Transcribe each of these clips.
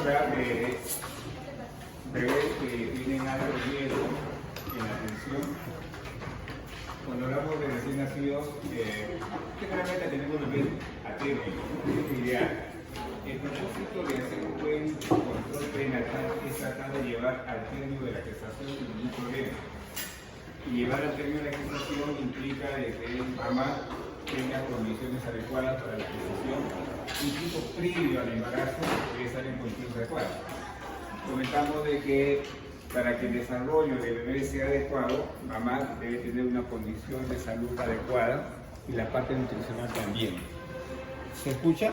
hablar de bebés que tienen alto riesgo en la atención. Cuando hablamos de recién nacidos, generalmente tenemos bebés a término, es ideal. El propósito de hacer un buen control prenatal es tratar de llevar al término de la gestación sin ningún problema. Y llevar al término de la gestación implica de que la mamá tenga condiciones adecuadas para la gestación, incluso previo al embarazo debe estar en condiciones adecuadas. Comentamos de que para que el desarrollo del bebé sea adecuado, mamá debe tener una condición de salud adecuada y la parte nutricional también. ¿Se escucha?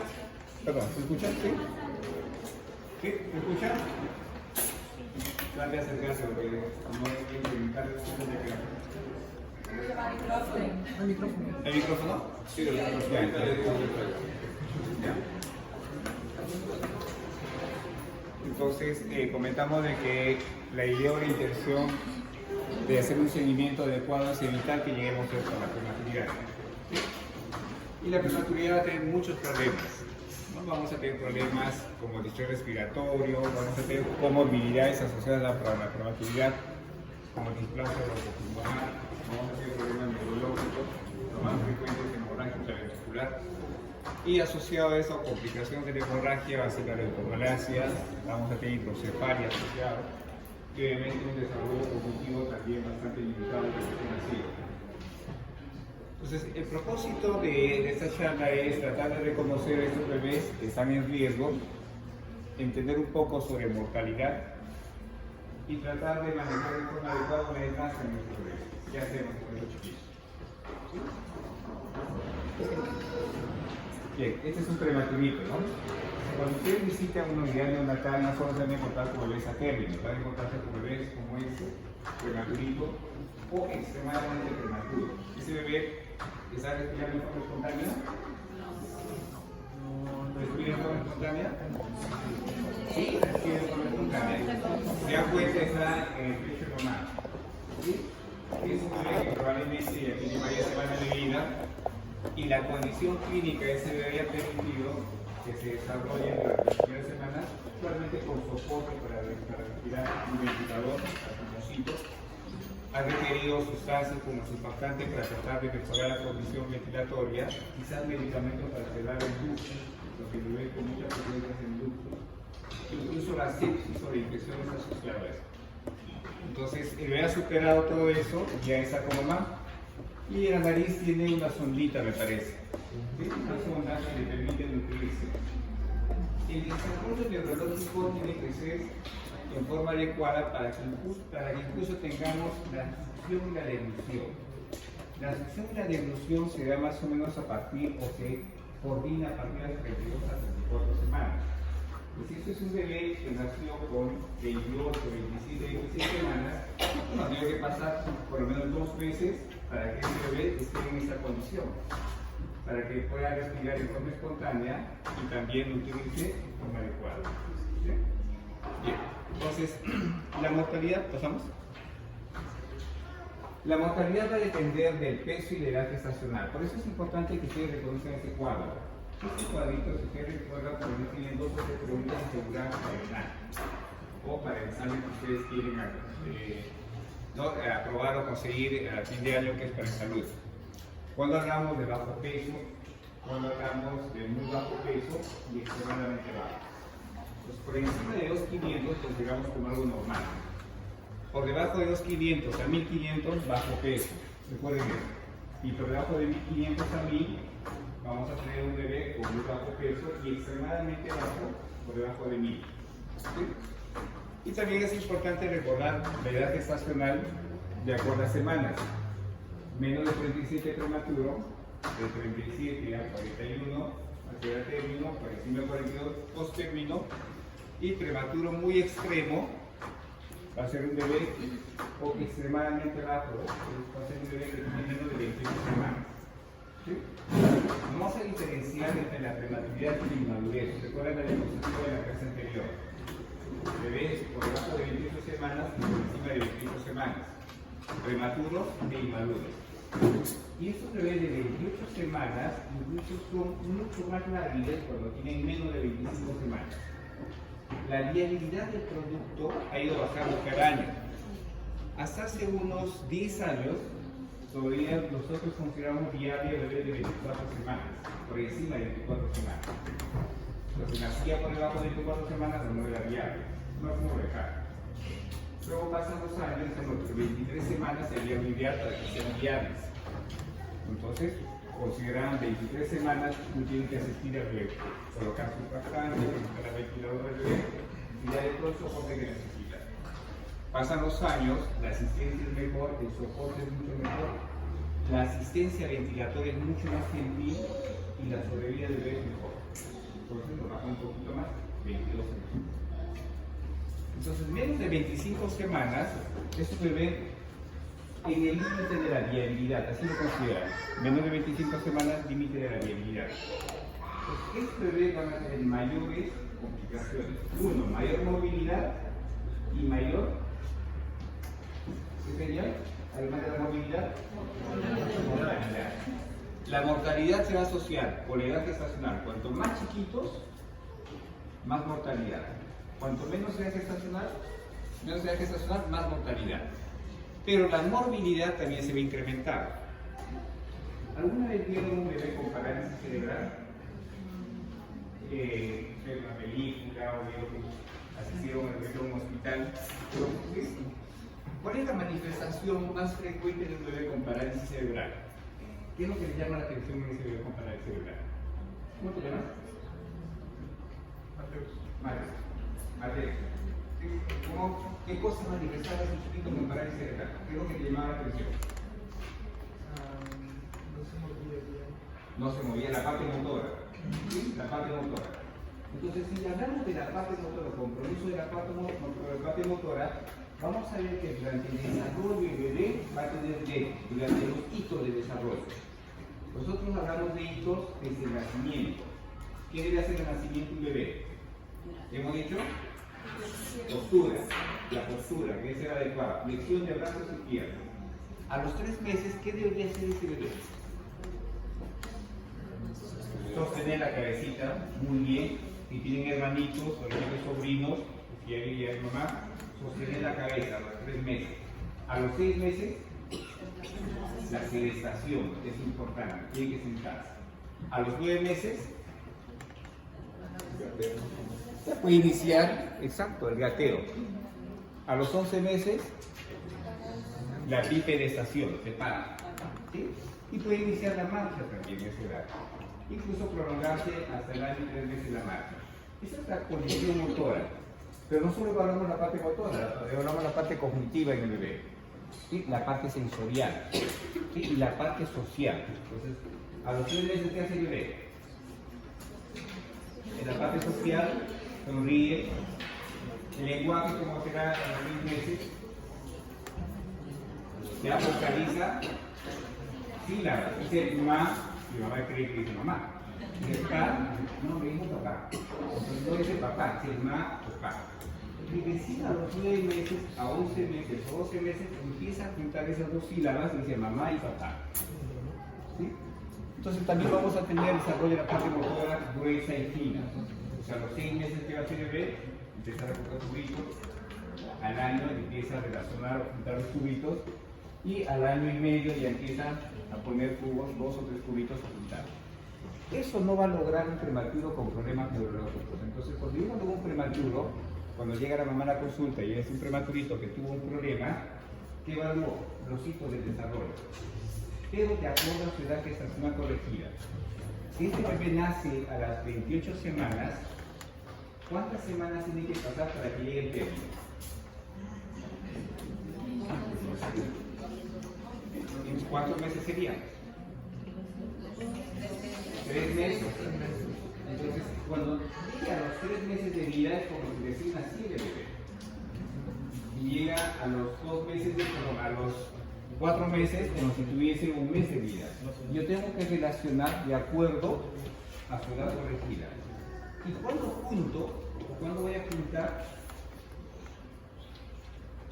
Perdón, ¿se escucha? ¿Sí? ¿Sí? ¿Se escucha? Trate de acercarse porque no hay que implementar el micrófono. ¿El micrófono? Sí, lo Entonces, comentamos de que la idea o la intención de hacer un seguimiento adecuado es evitar que lleguemos a la prematuridad. ¿Sí? Y la prematuridad va a tener muchos problemas. ¿No? Vamos a tener problemas como distrés respiratorio, vamos a tener comorbilidades asociadas a la prematuridad, como displasia bronco-pulmonar, vamos a tener problemas neurológicos, lo más frecuente es hemorragia intraventricular. Y asociado a eso, complicaciones de la hemorragia, va a ser la leucomalacia, vamos a tener hidrocefalia asociada, y obviamente un desarrollo cognitivo también bastante limitado de recién nacido. Entonces, el propósito de esta charla es tratar de reconocer a estos bebés que están en riesgo, entender un poco sobre mortalidad y tratar de manejar de forma adecuada una descanso en nuestros bebés. ¿Qué hacemos con estos chiquitos? Bien, este es un prematurito, ¿no? Cuando ustedes visitan una unidad neonatal, no solo se van a encontrar con bebés a término, van a encontrarse con bebés como este, prematurito o extremadamente prematuro. Ese bebé está respirando en forma espontánea. ¿Respira en forma espontánea? Sí, respira en forma espontánea. Se da cuenta está en el pecho de mamá. ¿Sí? Es un bebé que probablemente ya tiene varias semanas de vida y la condición clínica de ese bebé ha permitido que se desarrolle en las primeras semanas, actualmente con soporte para respirar un ventilador, pulmoncito. Ha requerido sustancias como surfactante para tratar de mejorar la condición ventilatoria, quizás medicamentos para cerrar el ducto, lo que se ve con muchas frecuencias en ductos, incluso la sepsis o la infecciones asociadas a eso. Entonces, el bebé ha superado todo eso, ya está como mamá. Y en la nariz tiene una sondita, me parece. ¿Sí? Una sonda que le permite nutrirse. El desarrollo neurológico tiene que ser en forma adecuada para que incluso tengamos la succión y la deglución. La succión y la deglución se da más o menos a partir, o se coordina a partir de las 32 a 34 semanas. Pues si esto es un bebé que nació con 28, 27, 26 semanas, bueno, tiene que pasar por lo menos 2 meses para que ese bebé esté en esa condición, para que pueda respirar en forma espontánea y también nutrirse en forma adecuada. ¿Sí? Bien, entonces, la mortalidad, ¿pasamos? La mortalidad va a depender del peso y de la edad gestacional, por eso es importante que ustedes reconozcan este cuadro. Este cuadrito, si ustedes recuerdan, también tienen 2 o 3 preguntas de seguridad para o para el examen que ustedes quieren aprobar o conseguir a fin de año, que es para salud. Cuando hablamos de bajo peso, cuando hablamos de muy bajo peso y extremadamente bajo. Pues por encima de 2.500 consideramos como algo normal. Por debajo de 2.500 a 1.500, bajo peso. Recuerden eso. Y por debajo de 1.500 a 1.000, vamos a tener un bebé con muy bajo peso y extremadamente bajo por debajo de 1.000. ¿Sí? Y también es importante recordar la edad gestacional de acuerdo a semanas. Menos de 37 prematuro, de 37 a 41 hacia término, por encima de 42 post término, y prematuro muy extremo va a ser un bebé o extremadamente bajo, va a ser un bebé que tiene menos de 28 semanas. ¿Sí? Vamos a diferenciar entre la prematuridad y la inmadurez. Recuerden la diapositiva de la clase anterior. Bebés por debajo de 28 semanas y por encima de 28 semanas. Prematuros e inmaduros. Y estos bebés de 28 semanas incluso son mucho más lábiles cuando tienen menos de 25 semanas. la viabilidad del producto ha ido bajando cada año. Hasta hace unos 10 años, todavía nosotros consideramos viable el bebé de 24 semanas, por encima de 24 semanas. Entonces, si nacía por debajo de 24 semanas, no era viable, no es como dejar. Luego pasan los años, entre 23 semanas se había viable para que sean viables. Entonces, consideran 23 semanas, tú tienes que asistir al bebé, colocar su pastante, colocar la ventiladora del bebé y ya de todo el soporte que necesita. Pasan los años, la asistencia es mejor, el soporte es mucho mejor, la asistencia ventilatoria es mucho más gentil y la sobrevida del bebé es mejor. Entonces lo baja un poquito más, 22 semanas. Entonces, menos de 25 semanas, es un bebé en el límite de la viabilidad, así lo consideran. Menos de 25 semanas, límite de la viabilidad. Entonces, este bebé van a tener mayores complicaciones. Uno, mayor movilidad y mayor, ¿qué sería? Además de la movilidad, mortalidad. La mortalidad se va a asociar con la edad gestacional. Cuanto más chiquitos, más mortalidad. Cuanto menos edad gestacional, más mortalidad. Pero la morbilidad también se va a incrementar. ¿Alguna vez vieron un bebé con parálisis cerebral? En una película o vieron que asistieron al bebé a un hospital. ¿Cuál es la manifestación más frecuente de un bebé con parálisis cerebral? ¿Qué es lo que le llama la atención en ese bebé con parálisis cerebral? ¿Cómo te llamas? Mateus. ¿Qué cosas manifestaban en su chiquito con parálisis cerebral? ¿Qué es lo que le llamaba la atención? No se movía la parte motora. ¿Sí? La parte motora. Entonces, si hablamos de la parte motora, compromiso de la parte motora, vamos a ver que durante el desarrollo el bebé va a tener durante los hitos de desarrollo. Nosotros hablamos de hitos desde el nacimiento. ¿Qué debe hacer el nacimiento un bebé? ¿Hemos dicho? Postura, la postura, que debe ser adecuada, flexión de brazos y piernas. A los 3 meses, ¿qué debería hacer ese bebé? Sostener la cabecita, muy bien. Si tienen hermanitos o sobrinos, si hay mamá, sostener la cabeza a los 3 meses. A los 6 meses, la sedestación es importante, tiene que sentarse. A los 9 meses, se puede iniciar, exacto, el gateo. A los 11 meses, la bipedestación, se para. ¿Sí? Y puede iniciar la marcha también en esa edad. Incluso prolongarse hasta el año 3 meses la marcha. Esa es la condición motora. Pero no solo hablamos de la parte motora, hablamos de la parte cognitiva en el bebé. ¿Sí? La parte sensorial. ¿Sí? Y la parte social. Entonces, a los 3 meses, ¿qué hace el bebé? En la parte social, sonríe. El lenguaje, como será a los 6 meses, ya vocaliza sílabas. Dice mamá, y mamá cree que dice mamá. Dice papá, no me dijo papá. Entonces no dice papá, dice mamá, papá. Y recién a los 9 meses, a 11 meses o 12 meses, empieza a juntar esas dos sílabas y dice mamá y papá. ¿Sí? Entonces también vamos a tener desarrollo de la parte motora gruesa y fina. O sea, a los 6 meses que va a ser el bebé, empieza a recoger cubitos. Al año empieza a relacionar o juntar los cubitos. Y al año y medio ya empieza a poner cubos, 2 o 3 cubitos a juntar. Eso no va a lograr un prematuro con problemas neurológicos. Entonces, cuando uno tuvo un prematuro, cuando llega la mamá a la consulta y es un prematurito que tuvo un problema, ¿qué evaluó? Los hitos del desarrollo. Pero de acuerdo a su edad gestacional corregida. Si este bebé nace a las 28 semanas, ¿cuántas semanas tiene que pasar para que llegue el término? ¿Cuántos meses serían? 3 meses. Entonces, cuando llega a los 3 meses de vida es como si recién naciera el bebé. Y llega a los 2 meses, a los 4 meses, como si tuviese un mes de vida. Yo tengo que relacionar de acuerdo a su edad corregida. ¿Y cuándo junto? ¿Cuándo voy a juntar?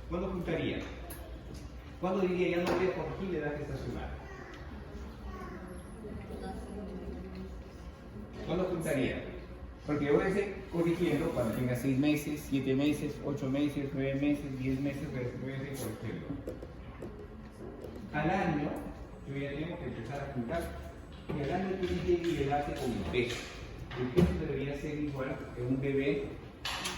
¿Cuándo juntaría? ¿Cuándo diría ya no voy a corregir la edad gestacional? ¿Cuándo juntaría? Porque yo voy a ir corrigiendo cuando tenga 6 meses, 7 meses, 8 meses, 9 meses, 10 meses, voy a ir corrigiendo. Al año, yo ya tengo que empezar a jugar. Y al año tiene que nivelarse con el peso. El peso debería ser igual que un bebé,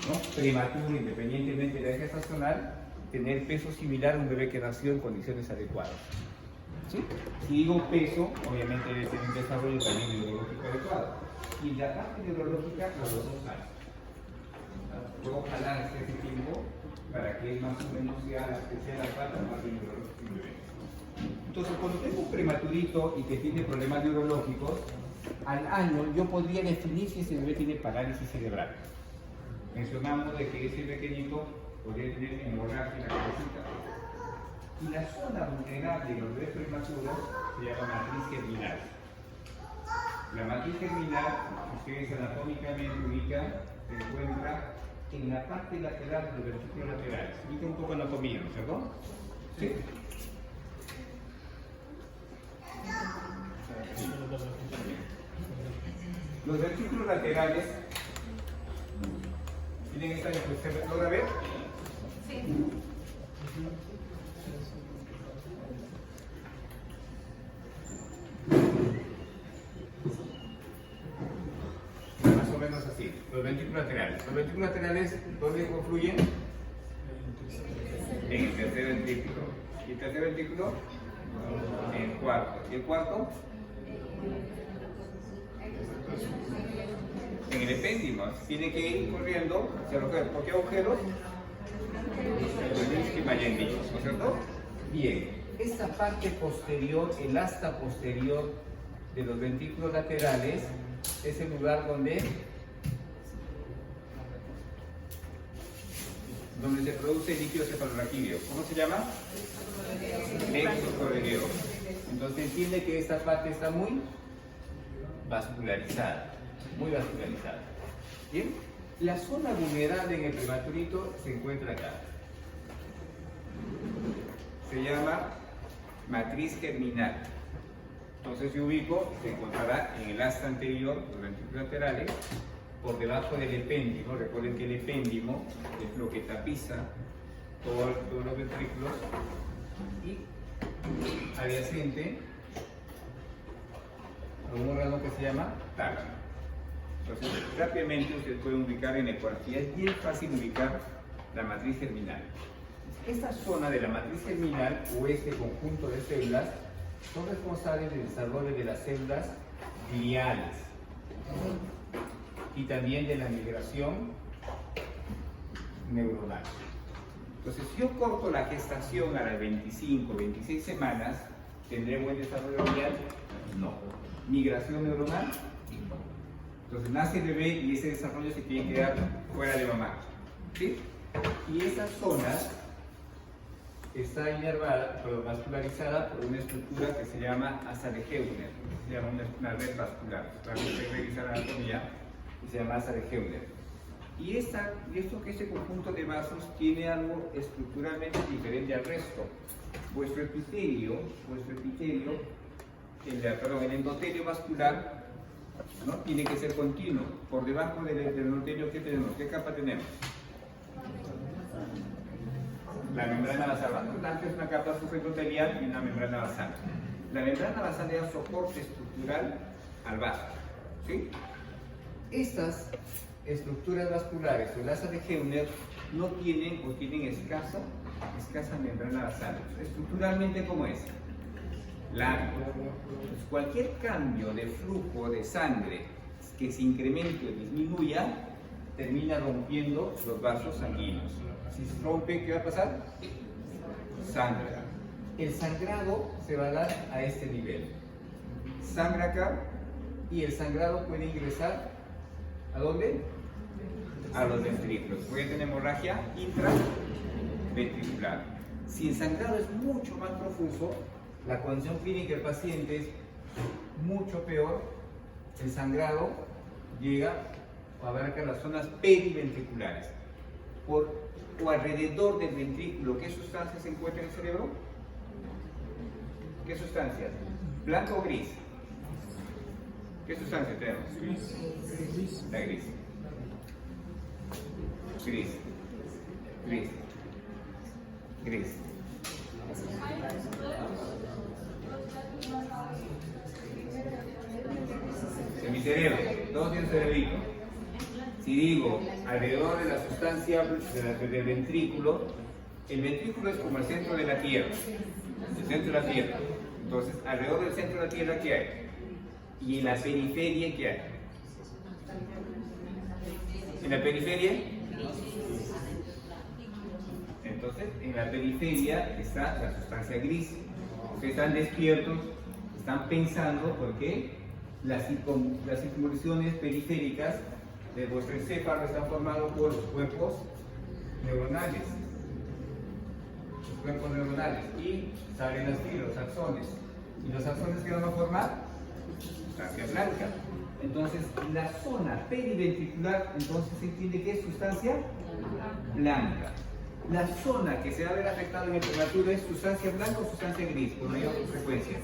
¿no?, prematuro, independientemente de la edad gestacional, tener peso similar a un bebé que nació en condiciones adecuadas. ¿Sí? Si digo peso, obviamente debe tener un desarrollo también neurológico adecuado. Y la parte neurológica, los 2 años. Puedo jalar este tiempo para que más o menos sea la parte más neurológica del bebé. Entonces, cuando tengo un prematurito y que tiene problemas neurológicos, al año yo podría definir si ese bebé tiene parálisis cerebral. Mencionamos de que ese pequeñito podría tener hemorragia en la cabecita. Y la zona vulnerable de los bebés prematuros se llama matriz germinal. La matriz germinal, ustedes anatómicamente ubican, se encuentra en la parte lateral de los ventrículos laterales. Ubica un poco anatomía, ¿no es cierto? ¿Sí? Los ventrículos laterales tienen esta disposición. ¿Logra ver? Sí. Más o menos así. Los ventrículos laterales. Los ventrículos laterales, ¿dónde confluyen? En el tercer ventrículo. ¿Y el tercer ventrículo? En el cuarto. ¿Y el cuarto? En el epéndimo. Tiene que ir corriendo hacia los agujeros. ¿Por qué agujeros? Que me hayan dicho, ¿no es cierto? Bien. Esta parte posterior, el asta posterior de los ventrículos laterales, es el lugar donde se produce el líquido cefalorraquídeo. ¿Cómo se llama? Nexo coroneo. Entonces entiende que esta parte está muy vascularizada, muy vascularizada. Bien, la zona vulnerable en el prematurito se encuentra acá. Se llama matriz germinal. Entonces yo ubico, se encontrará en el asta anterior, los ventrículos laterales, por debajo del epéndimo. Recuerden que el epéndimo es lo que tapiza todos los ventrículos, y adyacente a un órgano que se llama tálamo. Entonces rápidamente ustedes pueden ubicar en ecografía, es bien fácil ubicar la matriz germinal. Esta zona de la matriz germinal, o este conjunto de células, son responsables del desarrollo de las células gliales y también de la migración neuronal. Entonces, si yo corto la gestación a las 25, 26 semanas, ¿tendré buen desarrollo glial? No. ¿Migración neuronal? Entonces, nace el bebé y ese desarrollo se tiene que dar fuera de mamá. ¿Sí? Y esa zona está inervada, pero vascularizada por una estructura que se llama asa de Heuner, se llama una red vascular. Para que usted revisa la anatomía, y se llama asa de Heuner. Y este conjunto de vasos tiene algo estructuralmente diferente al resto. Vuestro epitelio, el endotelio vascular, ¿no?, tiene que ser continuo. Por debajo del endotelio, ¿qué tenemos? ¿Qué capa tenemos? La membrana basal. Antes una capa supraendotelial y una membrana basal. La membrana basal le da soporte estructural al vaso. ¿Sí? Estas estructuras vasculares o el asa de Heuner no tienen o tienen escasa membrana basal. Estructuralmente, ¿cómo es? Largo. Pues cualquier cambio de flujo de sangre que se incremente o disminuya termina rompiendo los vasos sanguíneos. Si se rompe, ¿qué va a pasar? Sangra. El sangrado se va a dar a este nivel. Sangra acá, y el sangrado puede ingresar ¿a dónde? A los ventrículos. Puede tener hemorragia intraventricular. Si el sangrado es mucho más profuso, la condición clínica del paciente es mucho peor. El sangrado llega a abarcar las zonas periventriculares. O alrededor del ventrículo, ¿qué sustancias se encuentran en el cerebro? ¿Qué sustancias? ¿Blanco o gris? ¿Qué sustancias tenemos? La gris. Gris. Gris. Gris. En mi cerebro, todo tiene cerebrito. Si digo alrededor de la sustancia del ventrículo, el ventrículo es como el centro de la Tierra. El centro de la Tierra. Entonces, alrededor del centro de la Tierra, ¿qué hay? Y en la periferia, ¿qué hay? En la periferia, entonces, en la periferia está la sustancia gris. Ustedes están despiertos, están pensando porque las circunvoluciones periféricas de vuestro encéfalo están formados por los cuerpos neuronales. Los cuerpos neuronales. Y salen así los axones. ¿Y los axones qué van a formar? Sustancia blanca. Entonces, la zona periventricular, entonces se entiende que es sustancia blanca. La zona que se va a ver afectada en el prematuro es sustancia blanca o sustancia gris, por mayor frecuencia.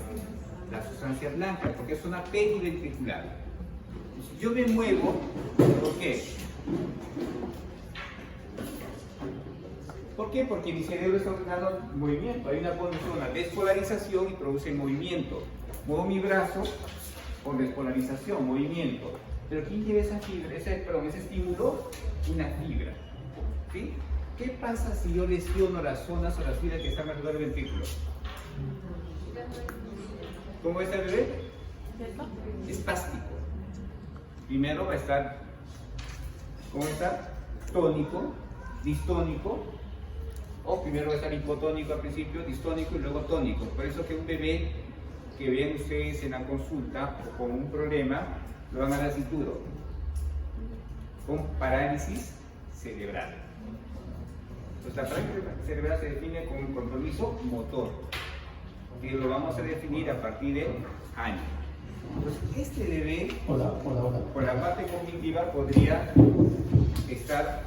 La sustancia blanca, porque es zona periventricular. Si yo me muevo, ¿por qué? ¿Por qué? Porque mi cerebro está ordenando movimiento. Hay una despolarización y produce movimiento. Muevo mi brazo por despolarización, movimiento. Pero ¿quién lleva esa fibra? Ese estímulo, una fibra. ¿Sí? ¿Qué pasa si yo lesiono las zonas o las fibras que están alrededor del ventrículo? ¿Cómo está el bebé? Espástico. Primero va a estar, ¿cómo está? Tónico, distónico, o primero va a estar hipotónico al principio, distónico y luego tónico. Por eso que un bebé que ven ustedes en la consulta o con un problema, lo van a dar cinturón, con parálisis cerebral. Entonces la parálisis cerebral se define como un compromiso motor, que lo vamos a definir a partir de años. Entonces este bebé, por la parte cognitiva, podría estar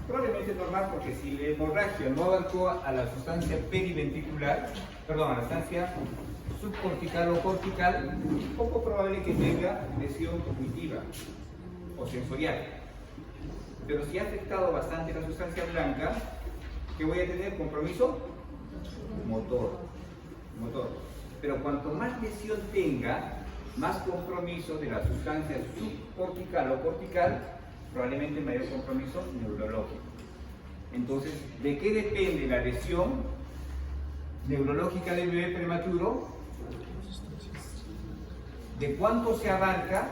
probablemente normal, porque si la hemorragia no abarcó a la sustancia periventricular, perdón, a la sustancia subcortical o cortical, poco probable que tenga lesión cognitiva o sensorial. Pero si ha afectado bastante la sustancia blanca, ¿qué voy a tener? Compromiso motor. Pero cuanto más lesión tenga, más compromiso de la sustancia subcortical o cortical, probablemente mayor compromiso neurológico. Entonces, ¿de qué depende la lesión neurológica del bebé prematuro? De cuánto se abarca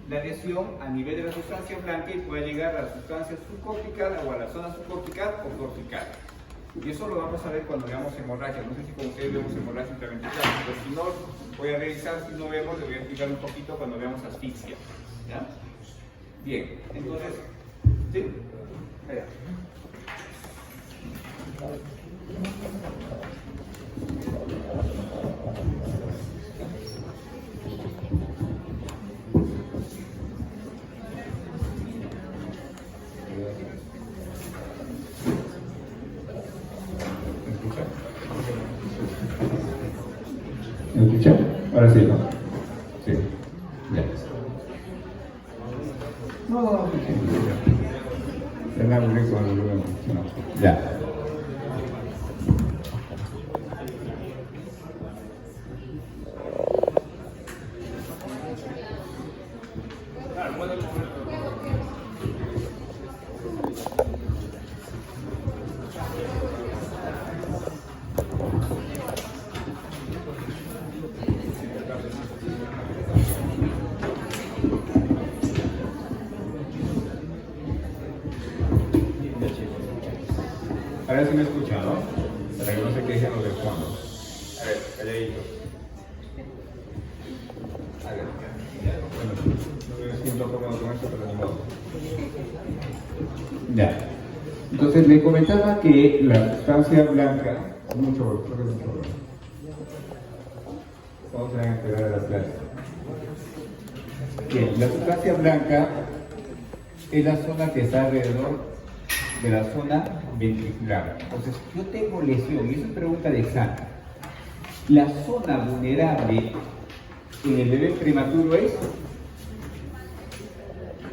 la lesión a nivel de la sustancia blanca y puede llegar a la sustancia subcortical o a la zona subcortical o cortical. Y eso lo vamos a ver cuando veamos hemorragia. No sé si con ustedes vemos hemorragia intraventricular, pero si no, voy a revisar. Si no vemos, le voy a explicar un poquito cuando veamos asfixia. ¿Ya? Bien, entonces, ¿sí? Allá. ¿Me escucha? Ahora sí, ¿no? Sí. Ya. No, ya. Ya. Ahora sí me escuchan, ¿no? Para que no se quejen los del fondo. A ver, calladito. A ver, bueno, no me siento cómodo con esto, pero ni modo. Ya. Entonces le comentaba que la sustancia blanca, mucho, vamos a esperar a la clase. Bien, la sustancia blanca es la zona que está alrededor de la zona ventricular. Entonces, yo tengo lesión, y eso es pregunta de examen. La zona vulnerable en el bebé prematuro es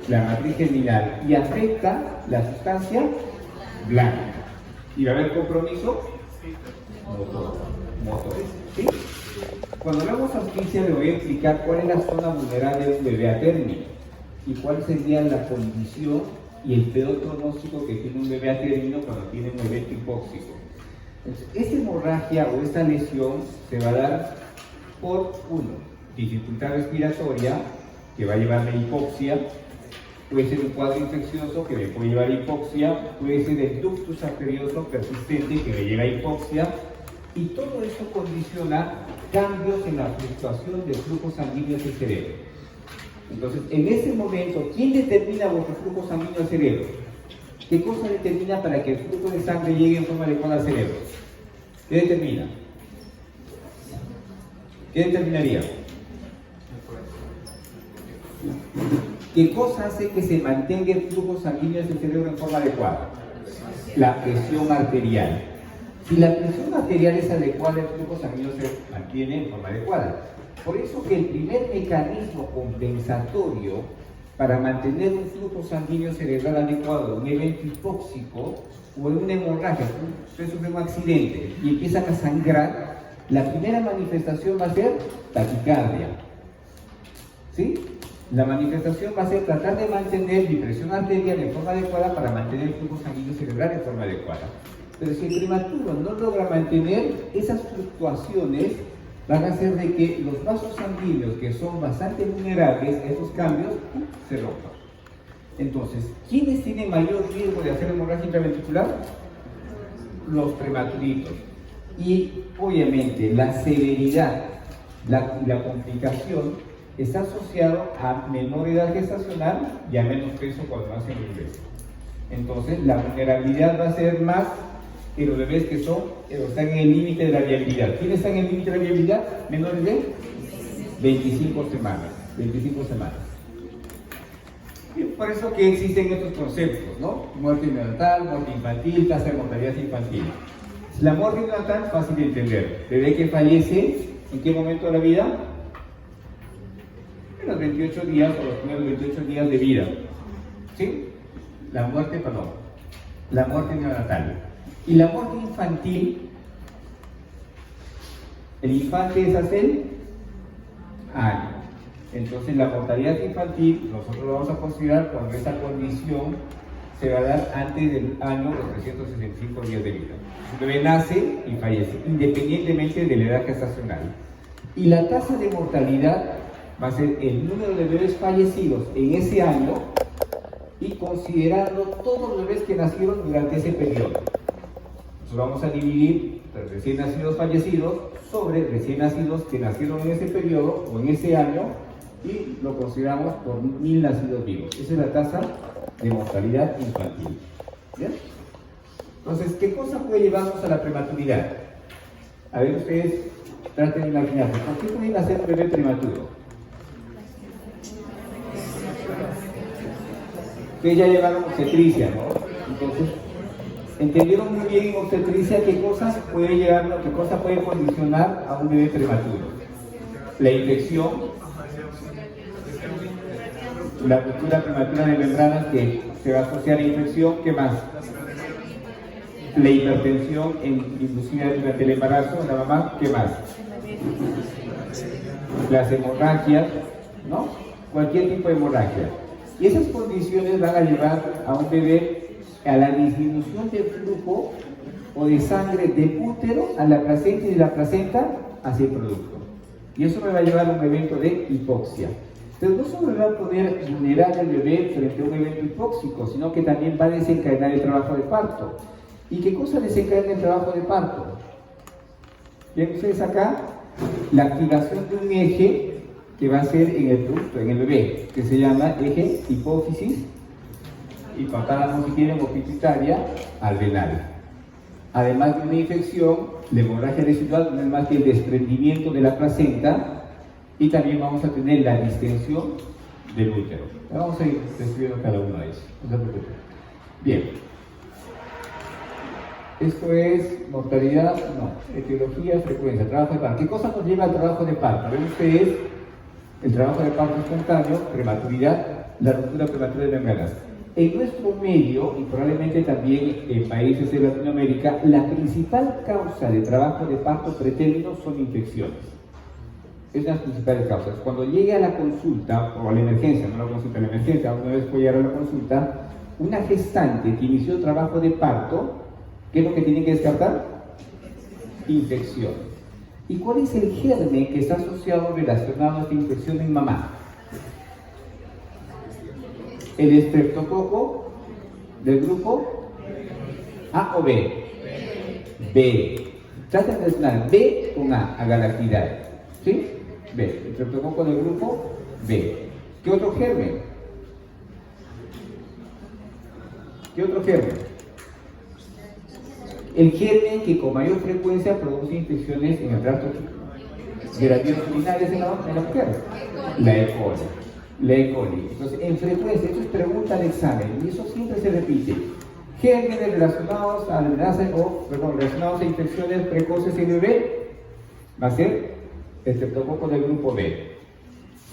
la matriz germinal y afecta la sustancia blanca. ¿Y va a haber compromiso? Motor. ¿Sí? Cuando hablamos de asfixia, le voy a explicar cuál es la zona vulnerable de un bebé atérmico y cuál sería la condición y el peor pronóstico que tiene un bebé atérmico cuando tiene un evento hipóxico. Entonces, esta hemorragia o esta lesión se va a dar por, uno, dificultad respiratoria, que va a llevar a hipoxia, puede ser un cuadro infeccioso que me puede llevar a hipoxia, puede ser el ductus arterioso persistente que me lleva a hipoxia, y todo eso condiciona cambios en la fluctuación del flujo sanguíneo del cerebro. Entonces, en ese momento, ¿quién determina vuestro flujo sanguíneo al cerebro? ¿Qué cosa determina para que el flujo de sangre llegue en forma adecuada al cerebro? ¿Qué determina? ¿Qué determinaría? ¿Qué cosa hace que se mantenga el flujo sanguíneo del cerebro en forma adecuada? La presión arterial. Si la presión arterial es adecuada, el flujo sanguíneo se mantiene en forma adecuada. Por eso que el primer mecanismo compensatorio para mantener un flujo sanguíneo cerebral adecuado en un evento hipóxico o en una hemorragia, usted sufre un accidente y empiezan a sangrar, la primera manifestación va a ser taquicardia. ¿Sí? La manifestación va a ser tratar de mantener mi presión arterial en forma adecuada para mantener el flujo sanguíneo cerebral en forma adecuada. Pero si el prematuro no logra mantener esas fluctuaciones, van a hacer de que los vasos sanguíneos, que son bastante vulnerables a estos cambios, se rompan. Entonces, ¿quiénes tienen mayor riesgo de hacer hemorragia intraventricular? Los prematuritos. Y obviamente la severidad, la complicación está asociado a menor edad gestacional y a menos peso cuando nacen los bebés. Entonces, la vulnerabilidad va a ser más que los bebés que están en el límite de la viabilidad. ¿Quiénes están en el límite de la viabilidad? Menores de 25 semanas. 25 semanas. Y por eso que existen estos conceptos, ¿no? Muerte neonatal, muerte infantil, tasa de mortalidad infantil. La muerte neonatal, fácil de entender. Bebé que fallece, ¿en qué momento de la vida? En los 28 días o los primeros 28 días de vida. ¿Sí? La muerte neonatal. Y la muerte infantil, el infante es hace el año. Entonces la mortalidad infantil nosotros lo vamos a considerar cuando esta condición se va a dar antes del año de 365 días de vida. El bebé nace y fallece, independientemente de la edad gestacional. Y la tasa de mortalidad va a ser el número de bebés fallecidos en ese año y considerando todos los bebés que nacieron durante ese periodo. Vamos a dividir recién nacidos fallecidos sobre recién nacidos que nacieron en ese periodo o en ese año y lo consideramos por 1000 nacidos vivos. Esa es la tasa de mortalidad infantil. ¿Bien? Entonces, ¿qué cosa puede llevarnos a la prematuridad? A ver, ustedes traten de imaginarse. ¿Por qué puede nacer un bebé prematuro? Ustedes ya llevaron obstetricia, ¿no? Entonces, entendieron muy bien en obstetricia qué cosas puede llevar, qué cosas puede condicionar a un bebé prematuro. La infección, la ruptura prematura de membranas que se va a asociar a infección, ¿qué más? La hipertensión inducida durante el embarazo de la mamá, ¿qué más? Las hemorragias, ¿no? Cualquier tipo de hemorragia. Y esas condiciones van a llevar a un bebé a la disminución del flujo o de sangre del útero a la placenta y de la placenta hacia el producto. Y eso me va a llevar a un evento de hipoxia. Entonces no solo va a poder vulnerar al bebé frente a un evento hipóxico, sino que también va a desencadenar el trabajo de parto. ¿Y qué cosa desencadena el trabajo de parto? ¿Ven ustedes acá? La activación de un eje que va a ser en el producto, en el bebé, que se llama eje hipófisis hipotálamo, si quieren, o pituitaria adrenal. Además de una infección, la hemorragia residual no es más que el desprendimiento de la placenta y también vamos a tener la distensión del útero. Vamos a ir describiendo cada uno de ellos. No se preocupen. Bien. Esto es mortalidad, no, etiología, frecuencia, trabajo de parto. ¿Qué cosa nos lleva al trabajo de parto? Ven ustedes, el trabajo de parto espontáneo, prematuridad, la ruptura prematura de membranas. En nuestro medio, y probablemente también en países de Latinoamérica, la principal causa de trabajo de parto pretérmino son infecciones. Es las principales causas. Cuando llegue a la consulta, o a la emergencia, no a la consulta, a la emergencia, una vez puede llegar a la consulta, una gestante que inició trabajo de parto, ¿qué es lo que tiene que descartar? Infección. ¿Y cuál es el germen que está asociado relacionado a esta infección en mamá? El estreptococo del grupo A o B. B. Trata de relacionar B con A galactidad. ¿Sí? B. El estreptococo del grupo B. ¿Qué otro germen? ¿Qué otro germen? El germen que con mayor frecuencia produce infecciones en el tracto de las vías urinarias en la mujer. La E. coli. La E. coli. Entonces, en frecuencia, esto es pregunta de examen, y eso siempre se repite. Gérmenes relacionados a relacionados a infecciones precoces en el bebé, va a ser estreptococo del grupo B.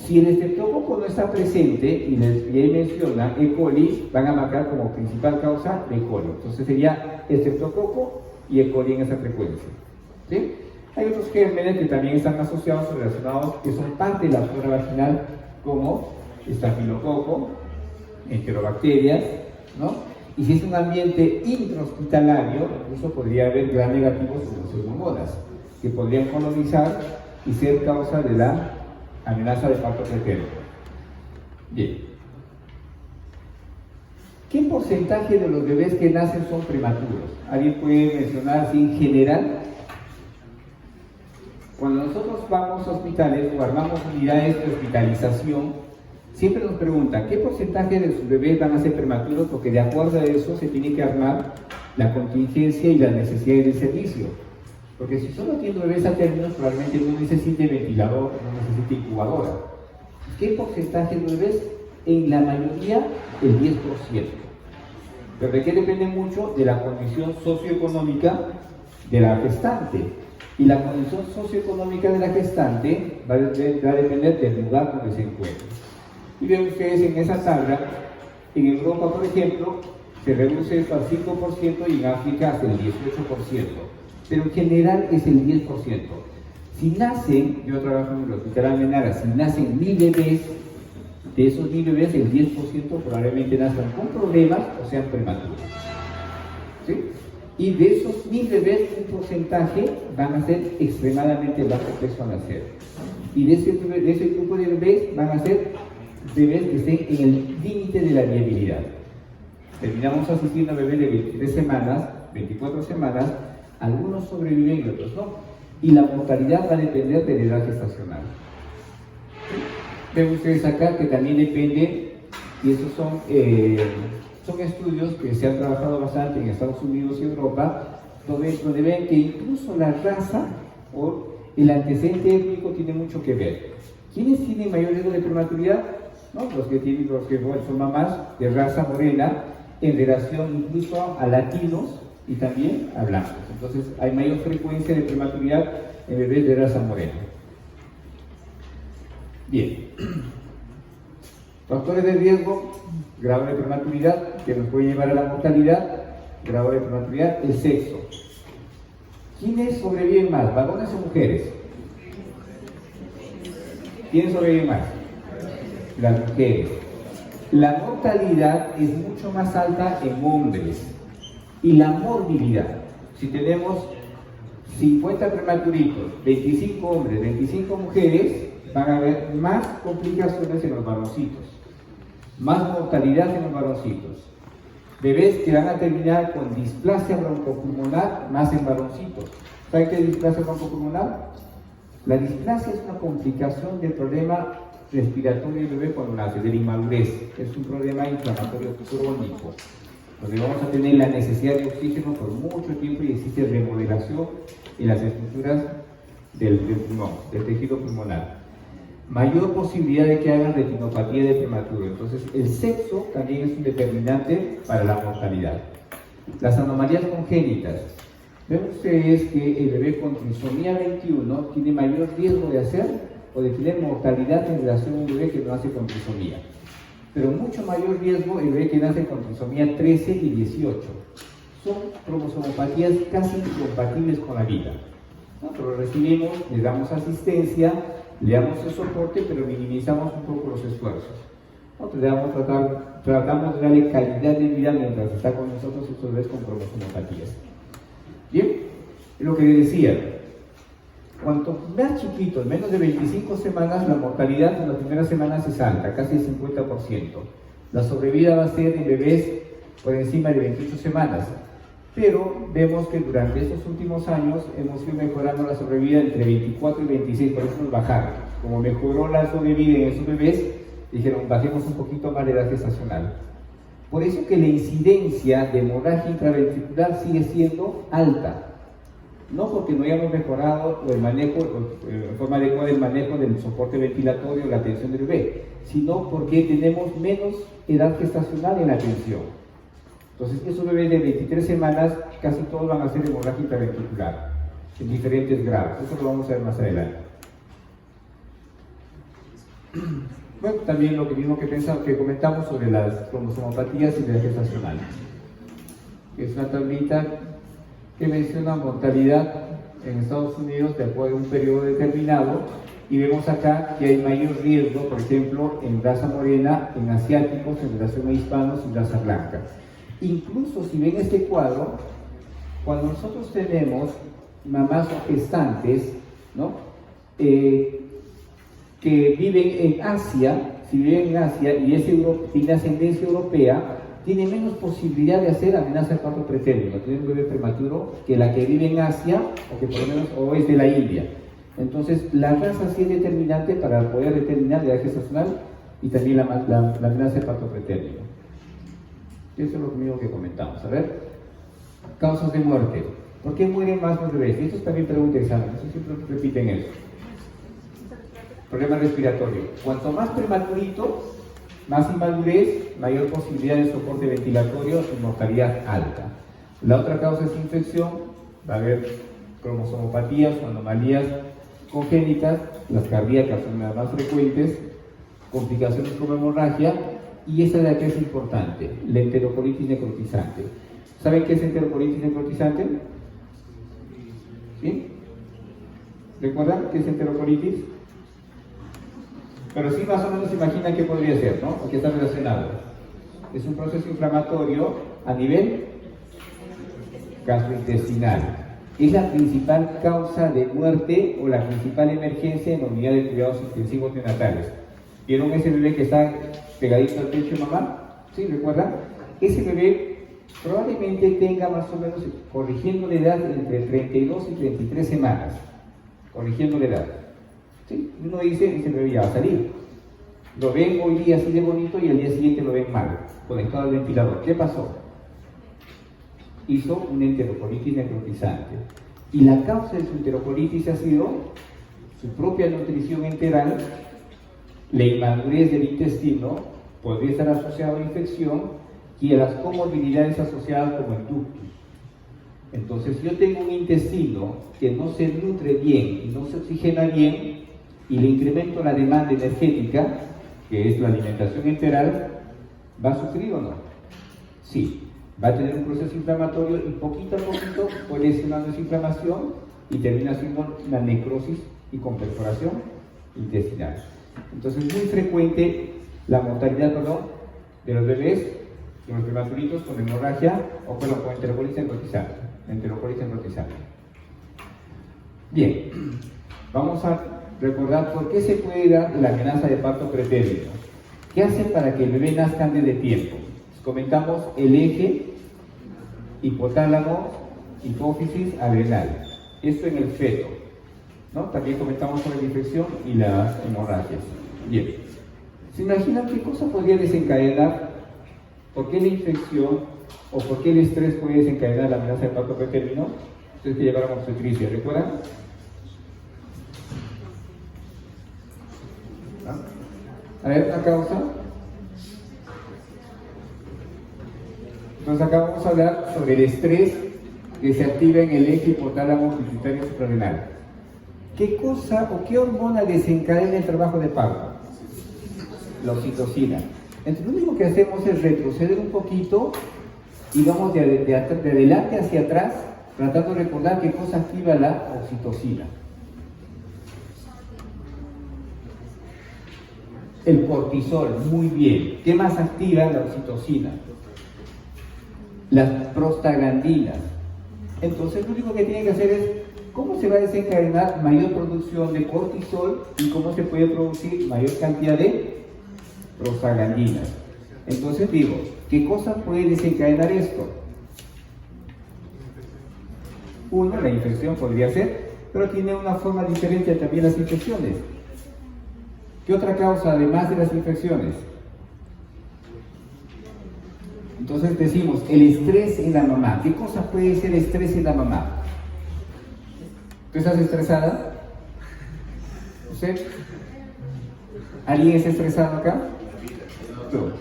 Si el estreptococo no está presente, y ahí menciona E. coli, van a marcar como principal causa E. coli. Entonces sería estreptococo y E. coli en esa frecuencia. ¿Sí? Hay otros gérmenes que también están asociados o relacionados, que son parte de la flora vaginal, como estafilococo, enterobacterias, ¿no? Y si es un ambiente intrahospitalario, incluso podría haber gram negativos como pseudomonas, que podrían colonizar y ser causa de la amenaza de parto pretérmino. Bien. ¿Qué porcentaje de los bebés que nacen son prematuros? ¿Alguien puede mencionar así en general? Cuando nosotros vamos a hospitales o armamos unidades de hospitalización, siempre nos preguntan ¿qué porcentaje de sus bebés van a ser prematuros? Porque de acuerdo a eso se tiene que armar la contingencia y las necesidades del servicio. Porque si solo tiene bebés a términos, probablemente no necesite ventilador, no necesite incubadora. ¿Qué porcentaje de bebés? En la mayoría, el 10%. Pero de qué depende mucho de la condición socioeconómica de la gestante. Y la condición socioeconómica de la gestante va a depender del lugar donde se encuentre. Y ven ustedes en esa tabla, en Europa, por ejemplo, se reduce esto al 5% y en África hasta el 18%. Pero en general es el 10%. Si nacen, yo trabajo en el Hospital Almenara, si nacen 1000 bebés, de esos 1000 bebés, el 10% probablemente nazcan con problemas o sean prematuros. ¿Sí? Y de esos 1000 bebés, un porcentaje van a ser extremadamente bajo peso al nacer. Y de ese grupo de bebés van a ser bebés que estén en el límite de la viabilidad. Terminamos asistiendo a bebés de 23 semanas, 24 semanas, algunos sobreviven y otros no. Y la mortalidad va a depender de la edad gestacional. Ven ustedes acá que también depende, y esos son estudios que se han trabajado bastante en Estados Unidos y Europa, donde ven que incluso la raza o el antecedente étnico tiene mucho que ver. ¿Quiénes tienen mayor riesgo de prematuridad? ¿No? Los que son mamás de raza morena, en relación incluso a latinos y también a blancos. Entonces hay mayor frecuencia de prematuridad en bebés de raza morena. Bien. Factores de riesgo: grado de prematuridad, que nos puede llevar a la mortalidad. Grado de prematuridad, el sexo. ¿Quiénes sobreviven más, varones o mujeres? ¿Quiénes sobreviven más? Las mujeres. La mortalidad es mucho más alta en hombres. Y la morbilidad, si tenemos 50 prematuritos, 25 hombres, 25 mujeres, van a haber más complicaciones en los varoncitos, más mortalidad en los varoncitos. Bebés que van a terminar con displasia broncopulmonar, más en varoncitos. ¿Saben qué es displasia broncopulmonar? La displasia es una complicación del problema respiratorio del bebé cuando nace, de la inmadurez. Es un problema inflamatorio crónico, donde vamos a tener la necesidad de oxígeno por mucho tiempo y existe remodelación en las estructuras del pulmón, del tejido pulmonar. Mayor posibilidad de que hagan retinopatía de prematuro. Entonces, el sexo también es un determinante para la mortalidad. Las anomalías congénitas. Ven ustedes que el bebé con trisomía 21 tiene mayor riesgo de hacer o de tener mortalidad en relación a un bebé que no nace con trisomía. pero mucho mayor riesgo el bebé que nace con trisomía 13 y 18. Son cromosomopatías casi incompatibles con la vida. Nosotros recibimos, le damos asistencia, le damos el soporte, pero minimizamos un poco los esfuerzos. Nosotros tratamos de darle calidad de vida mientras está con nosotros estos bebés con cromosomopatías. Bien, lo que le decía, cuanto más chiquitos, menos de 25 semanas, la mortalidad en las primeras semanas es alta, casi el 50%. La sobrevida va a ser en bebés por encima de 28 semanas. Pero vemos que durante estos últimos años hemos ido mejorando la sobrevida entre 24 y 26, por eso nos bajaron. Como mejoró la sobrevida en esos bebés, dijeron, bajemos un poquito más la edad gestacional. Por eso que la incidencia de hemorragia intraventricular sigue siendo alta. No porque no hayamos mejorado el manejo, en forma adecuada el manejo del soporte ventilatorio, la atención del bebé, sino porque tenemos menos edad gestacional en la atención. Entonces, esos bebés de 23 semanas, casi todos van a ser hemorragia intraventricular, en diferentes grados. Eso lo vamos a ver más adelante. Bueno, también lo mismo que comentamos sobre las cromosomopatías y la gestacional. Es una tablita que menciona mortalidad en Estados Unidos de acuerdo a un periodo determinado, y vemos acá que hay mayor riesgo, por ejemplo, en raza morena, en asiáticos, en relación a hispanos y raza blanca. Incluso si ven este cuadro, cuando nosotros tenemos mamás o gestantes, ¿no? Que viven en Asia, si viven en Asia y tiene ascendencia europea, tiene menos posibilidad de hacer amenaza de parto pretérmino, tener un bebé prematuro, que la que vive en Asia o que por lo menos o es de la India. Entonces, la raza sí es determinante para poder determinar la edad gestacional y también la amenaza de parto pretérmino. Eso es lo mismo que comentamos. A ver, causas de muerte. ¿Por qué mueren más los bebés? Esto también pregunta examen, eso siempre repiten eso. Problema respiratorio. Cuanto más prematurito, más inmadurez, mayor posibilidad de soporte ventilatorio y mortalidad alta. La otra causa es infección, va a haber cromosomopatías o anomalías congénitas, las cardíacas son las más frecuentes, complicaciones como hemorragia, y esa de aquí es importante, la enterocolitis necrotizante. ¿Saben qué es enterocolitis necrotizante? ¿Sí? ¿Recuerdan qué es enterocolitis? Pero sí más o menos se imaginan qué podría ser, ¿no? ¿O qué está relacionado? Es un proceso inflamatorio a nivel gastrointestinal. Es la principal causa de muerte o la principal emergencia en la unidad de cuidados intensivos neonatales. ¿Vieron ese bebé que está pegadito al pecho de mamá? ¿Sí? ¿Recuerdan? Ese bebé probablemente tenga más o menos, corrigiendo la edad, entre 32 y 33 semanas. Corrigiendo la edad. ¿Sí? Uno dice, ese bebé ya va a salir. Lo ven hoy día así de bonito y al día siguiente lo ven mal, conectado al ventilador. ¿Qué pasó? Hizo una enterocolitis necrotizante. Y la causa de su enterocolitis ha sido su propia nutrición enteral, la inmadurez del intestino, podría estar asociado a infección y a las comorbilidades asociadas como el ductus. Entonces, si yo tengo un intestino que no se nutre bien y no se oxigena bien, y le incremento la demanda energética, que es la alimentación enteral, ¿va a sufrir o no? Sí, va a tener un proceso inflamatorio y poquito a poquito puede ser una desinflamación y termina siendo una necrosis y con perforación intestinal. Entonces es muy frecuente la mortalidad, de los bebés, de los prematuritos con hemorragia o con enterocolitis necrotizante. Bien, vamos a recordar por qué se puede dar la amenaza de parto pretérmino. ¿Qué hace para que el bebé nazca antes de tiempo? Comentamos el eje hipotálamo, hipófisis, adrenal. Esto en el feto, ¿no? También comentamos sobre la infección y las hemorragias. Bien, ¿se imaginan qué cosa podría desencadenar? ¿Por qué la infección o por qué el estrés puede desencadenar la amenaza de parto pretérmino? Ustedes que llevaron obstetricia, ¿recuerdan? A ver, una causa. Entonces acá vamos a hablar sobre el estrés que se activa en el eje hipotálamo pituitario suprarrenal. ¿Qué cosa o qué hormona desencadena el trabajo de parto? La oxitocina. Entonces lo único que hacemos es retroceder un poquito y vamos de adelante hacia atrás, tratando de recordar qué cosa activa la oxitocina. El cortisol, muy bien. ¿Qué más activa la oxitocina? Las prostaglandinas. Entonces lo único que tienen que hacer es cómo se va a desencadenar mayor producción de cortisol y cómo se puede producir mayor cantidad de prostaglandinas. Entonces digo, ¿qué cosa puede desencadenar esto? Uno, la infección podría ser, pero tiene una forma diferente también las infecciones. ¿Qué otra causa además de las infecciones? Entonces decimos, el estrés en la mamá. ¿Qué cosa puede ser estrés en la mamá? ¿Tú estás estresada? ¿Usted? ¿Alguien está estresado acá? Tú.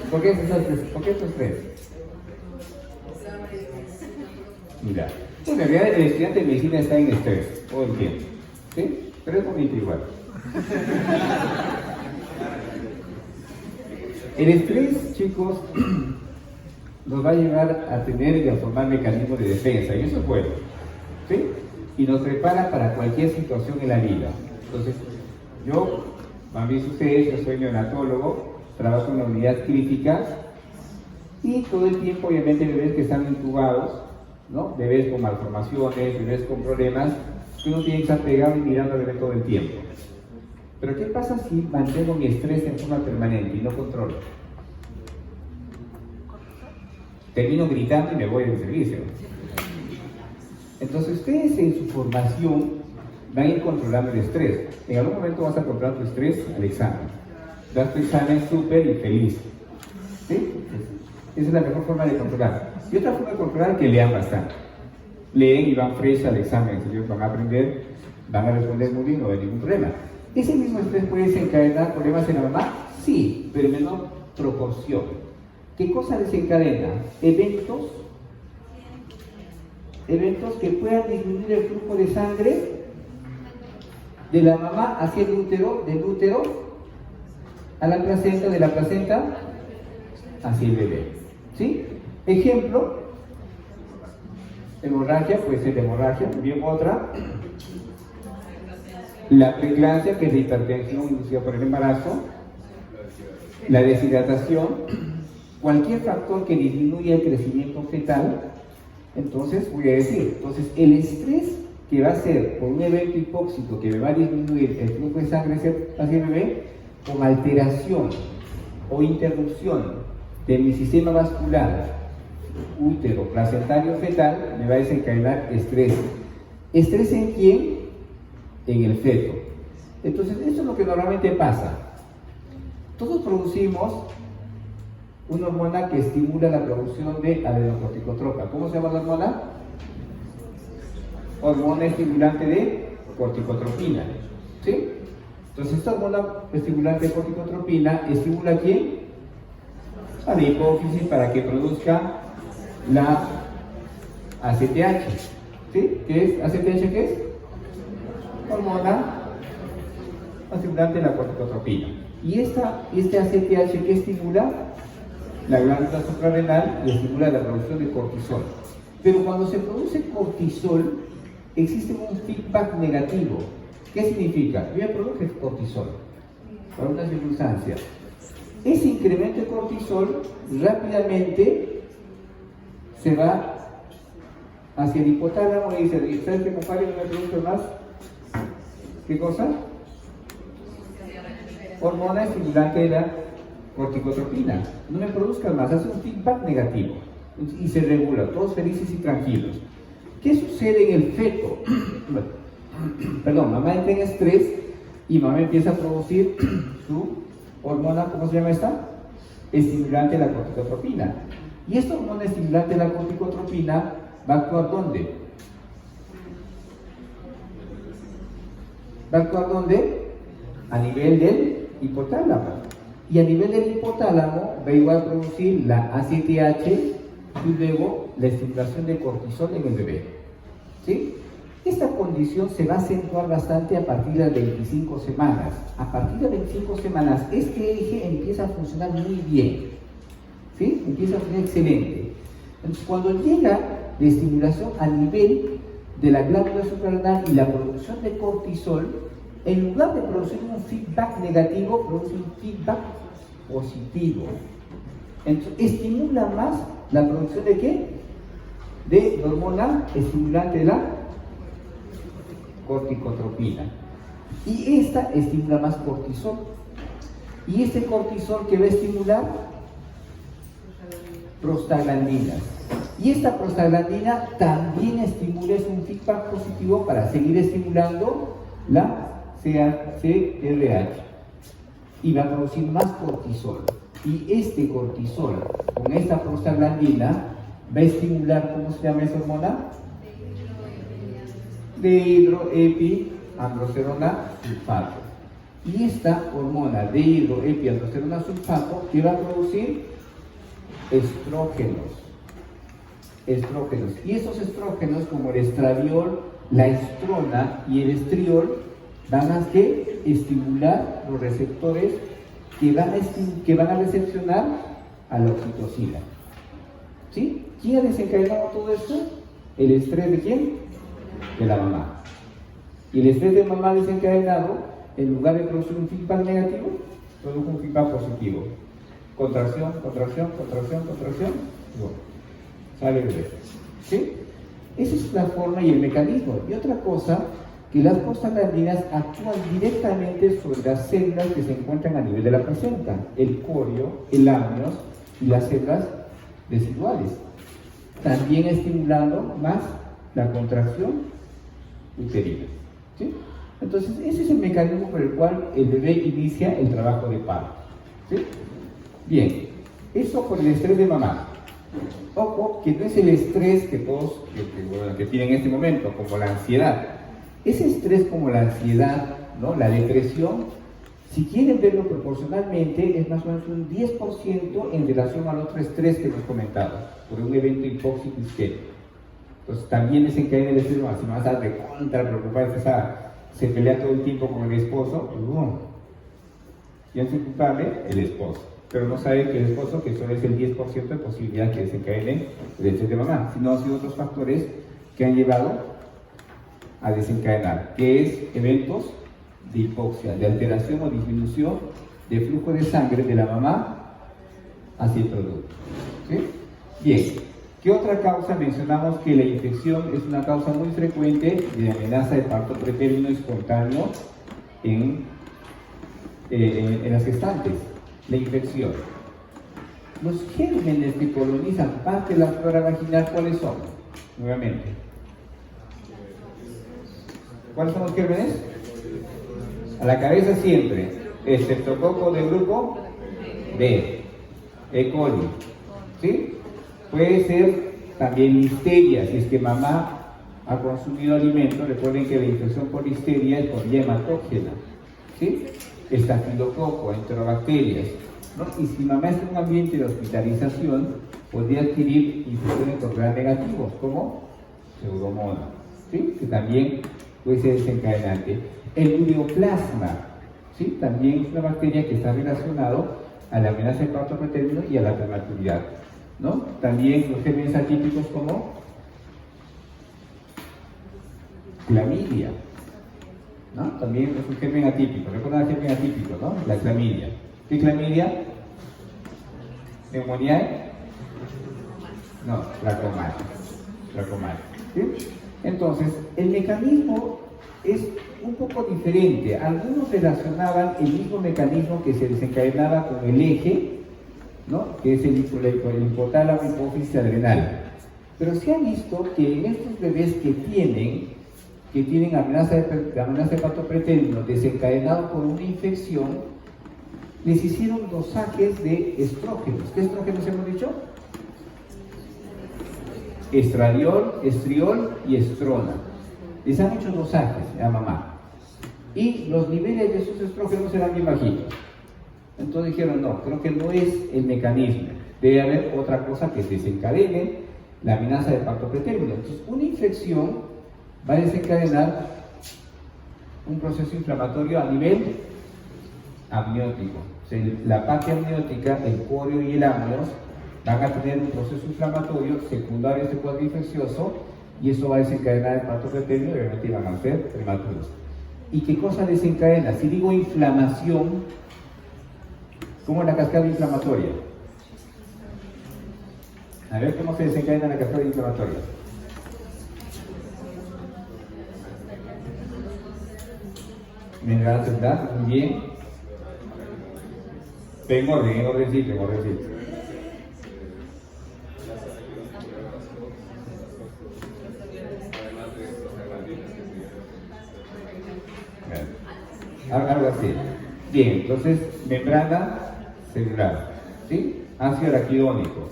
¿Por qué estás estresado? ¿Por qué estás estresado? Mira, bueno, en realidad el estudiante de medicina está en estrés todo el tiempo, ¿sí? Pero es bonito igual. El estrés, chicos, nos va a llevar a tener y a formar mecanismos de defensa, y eso es bueno, ¿sí? Y nos prepara para cualquier situación en la vida. Entonces, yo, han visto ustedes, yo soy neonatólogo, trabajo en la unidad crítica, y todo el tiempo, obviamente, bebés que están intubados, ¿no? Bebés con malformaciones, bebés con problemas, que uno tiene que estar pegado y mirando al bebé todo el tiempo. Pero ¿qué pasa si mantengo mi estrés en forma permanente y no controlo? Termino gritando y me voy del servicio. Entonces ustedes en su formación van a ir controlando el estrés. En algún momento vas a controlar tu estrés al examen. Das tu examen súper y feliz. ¿Sí? Esa es la mejor forma de controlar. Y otra forma de controlar es que lean bastante. Leen y van fresh al examen. Ellos van a aprender, van a responder muy bien, no hay ningún problema. ¿Ese mismo estrés puede desencadenar problemas en la mamá? Sí, pero en menor proporción. ¿Qué cosa desencadena? Eventos que puedan disminuir el flujo de sangre de la mamá hacia el útero, del útero a la placenta, de la placenta hacia el bebé. ¿Sí? Ejemplo, hemorragia, puede ser hemorragia, bien otra. La preeclampsia, que es la hipertensión inducida por el embarazo, la deshidratación, cualquier factor que disminuya el crecimiento fetal. Entonces voy a decir, entonces el estrés que va a ser por un evento hipóxico que me va a disminuir el flujo de sangre hacia el bebé, con alteración o interrupción de mi sistema vascular, útero, placentario, fetal, me va a desencadenar estrés. ¿Estrés en quién? En el feto. Entonces, esto es lo que normalmente pasa. Todos producimos una hormona que estimula la producción de adenocorticotropa. ¿Cómo se llama la hormona? Hormona estimulante de corticotropina. ¿Sí? Entonces, esta hormona estimulante de corticotropina estimula ¿a quién? A la hipófisis para que produzca la ACTH. ¿Sí? ¿Qué es? ¿ACTH qué es? Hormona estimulante de la corticotropina. Y este ACTH que estimula la glándula suprarrenal y estimula la producción de cortisol. Pero cuando se produce cortisol, existe un feedback negativo. ¿Qué significa? Yo ya produje cortisol por una circunstancia. Ese incremento de cortisol rápidamente se va hacia el hipotálamo y dice, ¿sabes qué, compadre? No me produce más. ¿Qué cosa? Hormona estimulante de la corticotropina. No me produzcan más, hace un feedback negativo y se regula, todos felices y tranquilos. ¿Qué sucede en el feto? Perdón, mamá entra en estrés y mamá empieza a producir su hormona, ¿cómo se llama esta? Estimulante de la corticotropina. Y esta hormona estimulante de la corticotropina va a actuar ¿dónde? ¿Va a actuar dónde? A nivel del hipotálamo. Y a nivel del hipotálamo va igual a producir la ACTH y luego la estimulación de cortisol en el bebé. ¿Sí? Esta condición se va a acentuar bastante a partir de las 25 semanas. A partir de 25 semanas, este eje empieza a funcionar muy bien. ¿Sí? Empieza a funcionar excelente. Entonces, cuando llega la estimulación a nivel de la glándula suprarrenal y la producción de cortisol, en lugar de producir un feedback negativo, produce un feedback positivo. Entonces, estimula más la producción de ¿qué? De la hormona estimulante de la corticotropina. Y esta estimula más cortisol. Y este cortisol que va a estimular prostaglandinas. Y esta prostaglandina también estimula, es un feedback positivo para seguir estimulando la CRH. Y va a producir más cortisol. Y este cortisol con esta prostaglandina va a estimular, ¿cómo se llama esa hormona? Dehidroepiandrosterona sulfato. Y esta hormona dehidroepiandrosterona sulfato que va a producir estrógenos. Y esos estrógenos, como el estradiol, la estrona y el estriol, van a estimular los receptores que van a recepcionar a la oxitocina. ¿Sí? ¿Quién ha desencadenado todo esto? ¿El estrés de quién? De la mamá. Y el estrés de mamá desencadenado, en lugar de producir un feedback negativo, produce un feedback positivo. Contracción. Y bueno, sale el bebé. ¿Sí? Esa es la forma y el mecanismo. Y otra cosa, que las prostaglandinas actúan directamente sobre las células que se encuentran a nivel de la placenta, el corio, el amnios y las células residuales, también estimulando más la contracción uterina. ¿Sí? Entonces, ese es el mecanismo por el cual el bebé inicia el trabajo de parto. ¿Sí? Bien, eso por el estrés de mamá. Ojo, que no es el estrés que todos que tienen en este momento, como la ansiedad. Ese estrés como la ansiedad, ¿no? La depresión, si quieren verlo proporcionalmente, es más o menos un 10% en relación al otro estrés que hemos comentado, por un evento hipóxico isquémico. Entonces también desencadena el estrés, si vas a recontra preocuparse, se pelea todo el tiempo con el esposo, ¿quién es el culpable? El esposo. Pero no sabe que el esposo, que solo es el 10% de posibilidad que desencadene el estrés de mamá, sino han sido otros factores que han llevado a desencadenar, que es eventos de hipoxia, de alteración o disminución de flujo de sangre de la mamá hacia el producto. ¿Sí? Bien, ¿qué otra causa? Mencionamos que la infección es una causa muy frecuente de amenaza de parto pretérmino espontáneo en las gestantes. La infección. Los gérmenes que colonizan parte de la flora vaginal, ¿cuáles son? Nuevamente. ¿Cuáles son los gérmenes? A la cabeza siempre. Estreptococo del grupo B. E. coli. ¿Sí? Puede ser también listeria, si es que mamá ha consumido alimento. Recuerden que la infección por listeria es por vía hematógena. ¿Sí? Estafilococo, enterobacterias, ¿no? Y si mamá está en un ambiente de hospitalización, podría adquirir infecciones por gram negativos, como pseudomonas, ¿sí? Que también puede ser desencadenante. El ureoplasma, ¿sí? También es una bacteria que está relacionado a la amenaza de parto pretérmino y a la prematuridad, ¿no? También los gérmenes atípicos como clamidia, ¿no? También es un germen atípico. ¿Recuerdan el germen atípico, no? La clamidia. ¿Qué clamidia? ¿Neumonía? No, tracomal. ¿Sí? Entonces, el mecanismo es un poco diferente. Algunos relacionaban el mismo mecanismo que se desencadenaba con el eje, ¿no? Que es el hipotálamo, hipófisis adrenal. Pero se ha visto que en estos bebés que tienen amenaza de parto pretérmino desencadenado por una infección, les hicieron dosajes de estrógenos. ¿Qué estrógenos hemos dicho? Estradiol, estriol y estrona. Les han hecho dosajes a mamá. Y los niveles de esos estrógenos eran bien bajitos. Entonces dijeron, no, creo que no es el mecanismo. Debe haber otra cosa que desencadene la amenaza de parto pretérmino. Entonces, una infección va a desencadenar un proceso inflamatorio a nivel amniótico. O sea, la parte amniótica, el corio y el amnios van a tener un proceso inflamatorio secundario a este cuadro infeccioso y eso va a desencadenar el parto preterino y obviamente van a ser prematuros. ¿Y qué cosa desencadena? Si digo inflamación, ¿cómo es la cascada inflamatoria? A ver cómo se desencadena la cascada inflamatoria. Membranas centrales, muy bien. En ordencito. Algo así. Bien, entonces, membrana celular, ¿sí? Ácido araquidónico.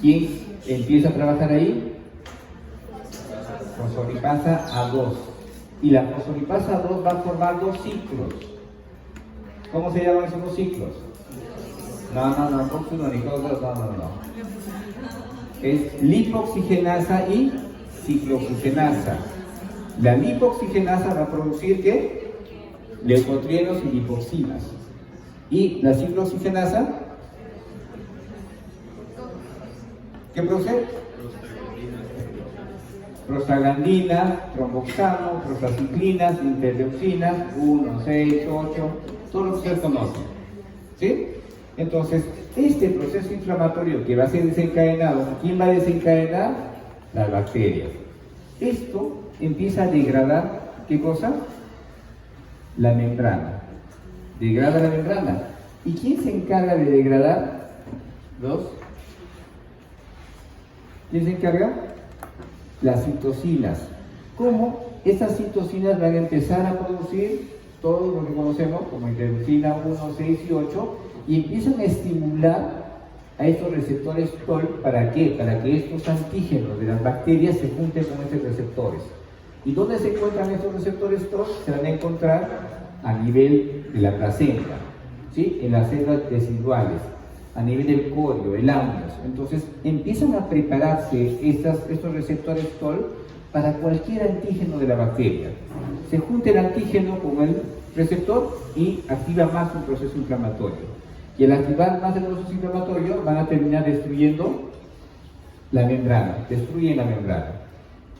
¿Quién empieza a trabajar ahí? Fosfolipasa A2. Y la fosfolipasa A2 va a formar dos ciclos. ¿Cómo se llaman esos dos ciclos? No. Es lipoxigenasa y ciclooxigenasa. La lipoxigenasa va a producir ¿qué? Leucotrienos y lipoxinas. Y la ciclooxigenasa, ¿qué produce? Prostaglandinas, tromboxano, prostaciclinas, interleucinas, 1, 6, 8, todo lo que ustedes conocen. ¿Sí? Entonces, este proceso inflamatorio que va a ser desencadenado, ¿quién va a desencadenar? Las bacterias. Esto empieza a degradar, ¿qué cosa? La membrana. Degrada la membrana. ¿Y quién se encarga de degradar? ¿Quién se encarga? Las citocinas. ¿Cómo? Estas citocinas van a empezar a producir todo lo que conocemos como interleucina 1, 6 y 8 y empiezan a estimular a estos receptores TOL. ¿Para qué? Para que estos antígenos de las bacterias se junten con estos receptores. ¿Y dónde se encuentran estos receptores TOL? Se van a encontrar a nivel de la placenta, ¿sí? En las células residuales, a nivel del corio, el amnios. Entonces empiezan a prepararse estos receptores TOL para cualquier antígeno de la bacteria. Se junta el antígeno con el receptor y activa más un proceso inflamatorio. Y al activar más el proceso inflamatorio van a terminar destruyendo la membrana, destruyen la membrana.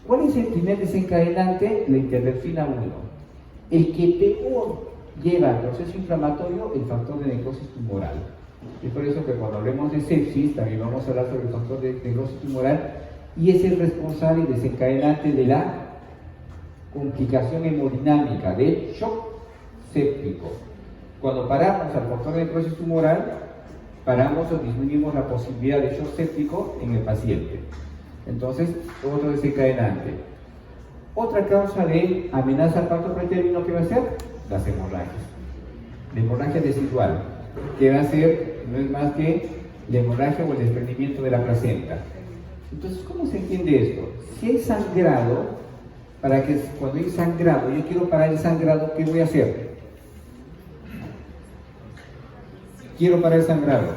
¿Cuál es el primer desencadenante? La interleucina 1. El que peor lleva al proceso inflamatorio, el factor de necrosis tumoral. Es por eso que cuando hablemos de sepsis, también vamos a hablar sobre el factor de necrosis tumoral y es el responsable y desencadenante de la complicación hemodinámica del shock séptico. Cuando paramos al factor de necrosis tumoral, paramos o disminuimos la posibilidad de shock séptico en el paciente. Entonces, otro desencadenante. Otra causa de amenaza al parto preterino, ¿qué va a ser? Las hemorragias. La hemorragia residual, que va a ser, no es más que la hemorragia o el desprendimiento de la placenta. Entonces, ¿cómo se entiende esto? Si hay sangrado, para que cuando hay sangrado, yo quiero parar el sangrado, ¿qué voy a hacer? Quiero parar el sangrado.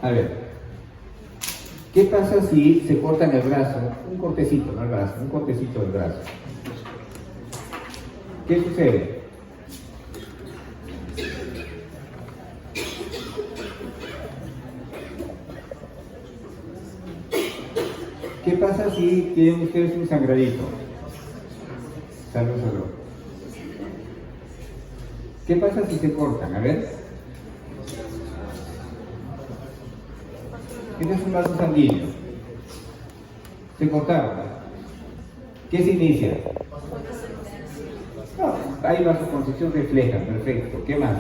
A ver, ¿qué pasa si se corta en el brazo? Un cortecito, no el brazo, un cortecito del brazo. ¿Qué sucede? ¿Qué pasa si tienen ustedes un sangradito? Salud. ¿Qué pasa si se cortan? A ver. Este es un vaso sanguíneo. Se cortaron. ¿Qué se inicia? No, hay vasoconstricción refleja, perfecto. ¿Qué más?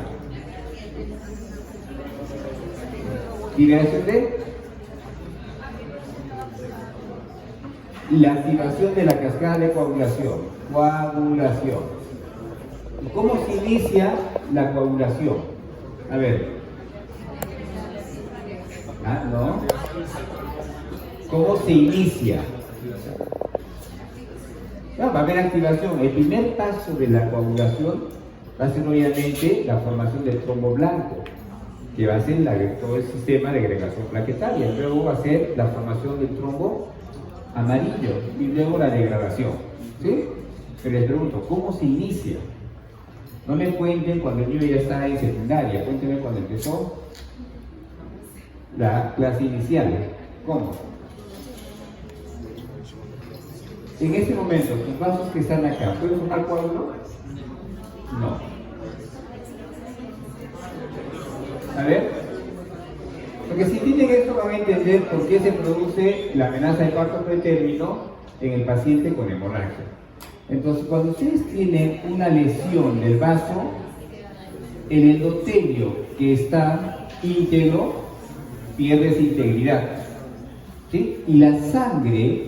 Liberación de la activación de la cascada de coagulación. ¿Y cómo se inicia la coagulación? A ver. ¿No? ¿Cómo se inicia? No, va a haber activación. El primer paso de la coagulación va a ser obviamente la formación del trombo blanco. que va a ser todo el sistema de agregación plaquetaria. Luego va a ser la formación del trombo amarillo y luego la degradación. ¿Sí? Pero les pregunto, ¿cómo se inicia? No me cuenten cuando el niño ya está en secundaria, cuéntenme cuando empezó la clase inicial. ¿Cómo? En este momento, tus vasos que están acá, ¿pueden formar coágulo? No. A ver. Porque si tienen esto van a entender por qué se produce la amenaza de parto pretérmino en el paciente con hemorragia. Entonces, cuando ustedes tienen una lesión del vaso, el endotelio que está íntegro pierde su integridad. ¿Sí? Y la sangre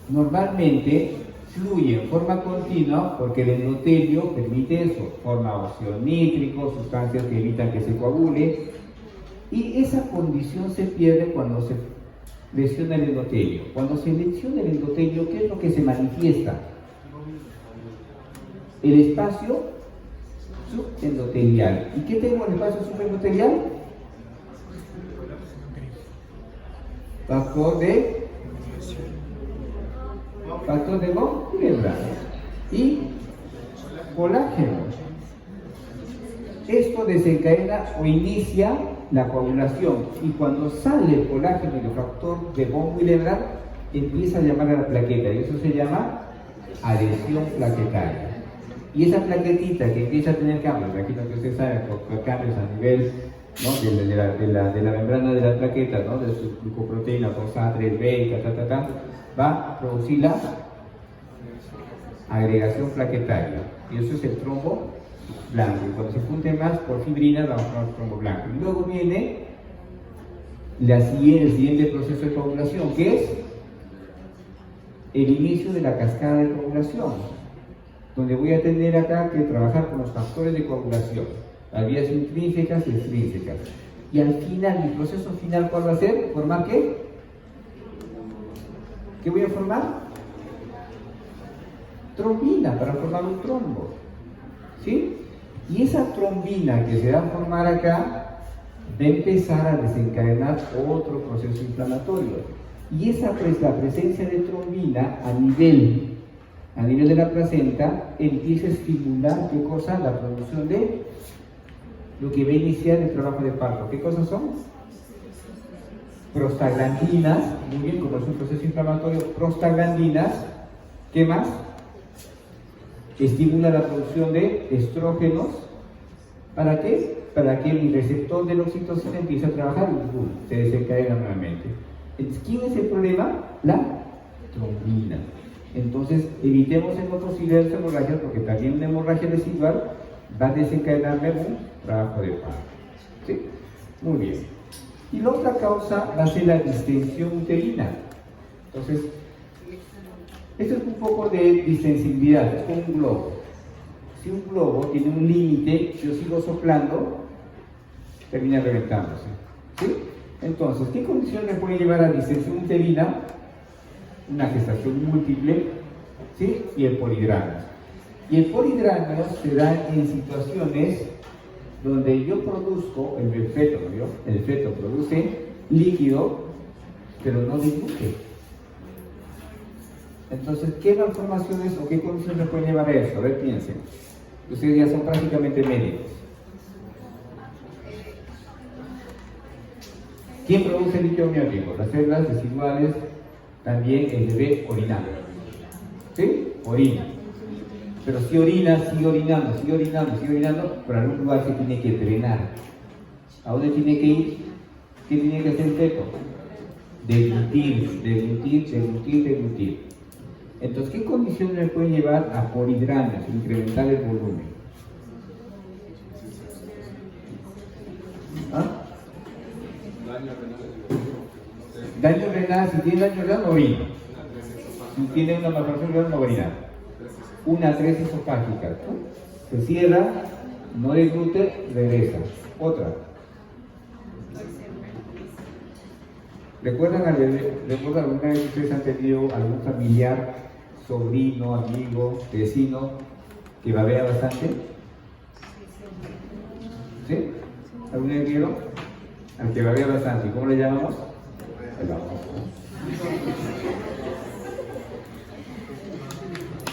normalmente fluye en forma continua porque el endotelio permite eso, forma óxido nítrico, sustancias que evitan que se coagule, y esa condición se pierde cuando se lesiona el endotelio. Cuando se lesiona el endotelio, ¿qué es lo que se manifiesta? El espacio subendotelial. ¿Y qué tengo en el espacio subendotelial? Factor de membrana y colágeno. Esto desencadena o inicia la coagulación, y cuando sale el colágeno y el factor de von Willebrand empieza a llamar a la plaqueta, y eso se llama adhesión plaquetaria. Y esa plaquetita que empieza a tener cambios, imagino que ustedes saben, cambios a nivel, ¿no?, de la membrana de la plaqueta, ¿no?, de su glucoproteína, 2A, 3B, va a producir la agregación plaquetaria, y eso es el trombo blanco. Y cuando se junte más por fibrinas, vamos a formar el trombo blanco. Y luego viene el siguiente proceso de coagulación, que es el inicio de la cascada de coagulación, donde voy a tener acá que trabajar con los factores de coagulación, las vías intrínsecas y extrínsecas. Y al final, mi proceso final, ¿cuál va a ser? ¿Formar qué? ¿Qué voy a formar? Trombina, para formar un trombo. ¿Sí? Y esa trombina que se va a formar acá va a empezar a desencadenar otro proceso inflamatorio. Y esa la presencia de trombina a nivel de la placenta empieza a estimular, ¿qué cosa? La producción de lo que va a iniciar el trabajo de parto. ¿Qué cosas son? Prostaglandinas, muy bien, como es un proceso inflamatorio, prostaglandinas. ¿Qué más? Estimula la producción de estrógenos. ¿Para qué? Para que el receptor de la oxitocina empiece a trabajar y se desencadena nuevamente. Entonces, ¿quién es el problema? La trombina. Entonces, evitemos en otros posibles hemorragias, porque también una hemorragia residual va a desencadenarme un trabajo de parto. ¿Sí? Muy bien. Y la otra causa va a ser la distensión uterina. Entonces, esto es un poco de distensibilidad, es como un globo. Si un globo tiene un límite, si yo sigo soplando, termina reventándose. ¿Sí? Entonces, ¿qué condiciones me pueden llevar a distensión uterina? Una gestación múltiple, ¿sí?, y el polidramio. Y el polidramio se da en situaciones donde yo produzco, el feto produce líquido, pero no discute. Entonces, ¿qué malformaciones o qué condiciones pueden llevar a eso? A ver, piensen. Ustedes ya son prácticamente médicos. ¿Quién produce líquido amniótico? Las células residuales, también el bebé orinando. ¿Sí? Orina. Pero si orina, sigue orinando, por algún lugar se tiene que drenar. ¿A dónde tiene que ir? ¿Qué tiene que hacer el feto? Deglutir. Entonces, ¿qué condiciones me pueden llevar a polidramia, incrementar el volumen? ¿Ah? Daño renal, si tiene daño renal, no orina. Si tiene una malformación renal, no orina. Una atresia esofágica, ¿no? Se cierra, no deglute, regresa. Otra. ¿Recuerdan alguna vez que ustedes han tenido algún familiar, sobrino, amigo, vecino que babea bastante? ¿Sí? ¿Algún día vieron? Al que babea bastante. ¿Cómo le llamamos? El baboso.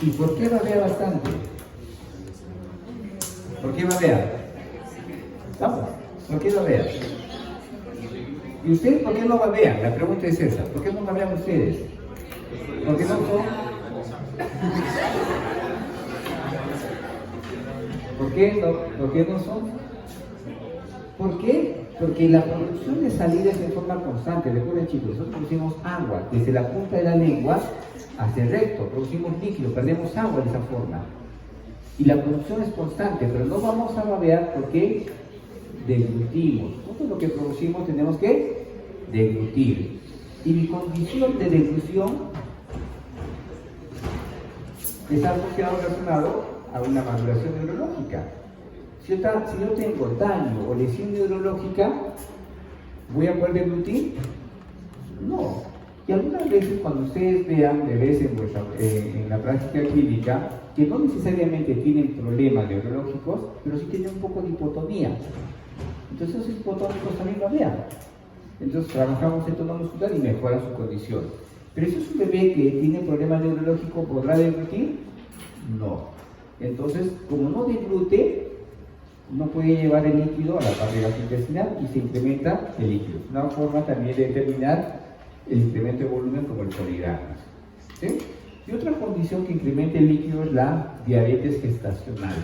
¿Y por qué babea bastante? ¿Por qué babea? Vamos, ¿por qué babea? ¿Y ustedes por qué no babean? La pregunta es esa. ¿Por qué no babean ustedes? ¿Por qué no son? ¿Por qué no son? ¿Por qué? Porque la producción de saliva es de forma constante. Recuerden, chicos, nosotros producimos agua desde la punta de la lengua hacia el recto, producimos líquido, perdemos agua de esa forma. Y la producción es constante, pero no vamos a babear porque deglutimos. Nosotros lo que producimos tenemos que deglutir. Y mi condición de deglución está relacionado a una maduración neurológica. Si yo tengo daño o lesión neurológica, ¿voy a poder deglutir? No. Y algunas veces cuando ustedes vean bebés en la práctica clínica, que no necesariamente tienen problemas neurológicos, pero sí tienen un poco de hipotonía. Entonces esos hipotónicos también babean. Entonces trabajamos el tono muscular y mejora su condición. Pero si es un bebé que tiene problemas neurológicos, ¿podrá deglutir? No. Entonces, como no deglute, no puede llevar el líquido a la parte gastrointestinal y se incrementa el líquido. Una forma también de determinar el incremento de volumen como el poligrama. ¿Sí? Y otra condición que incrementa el líquido es la diabetes gestacional.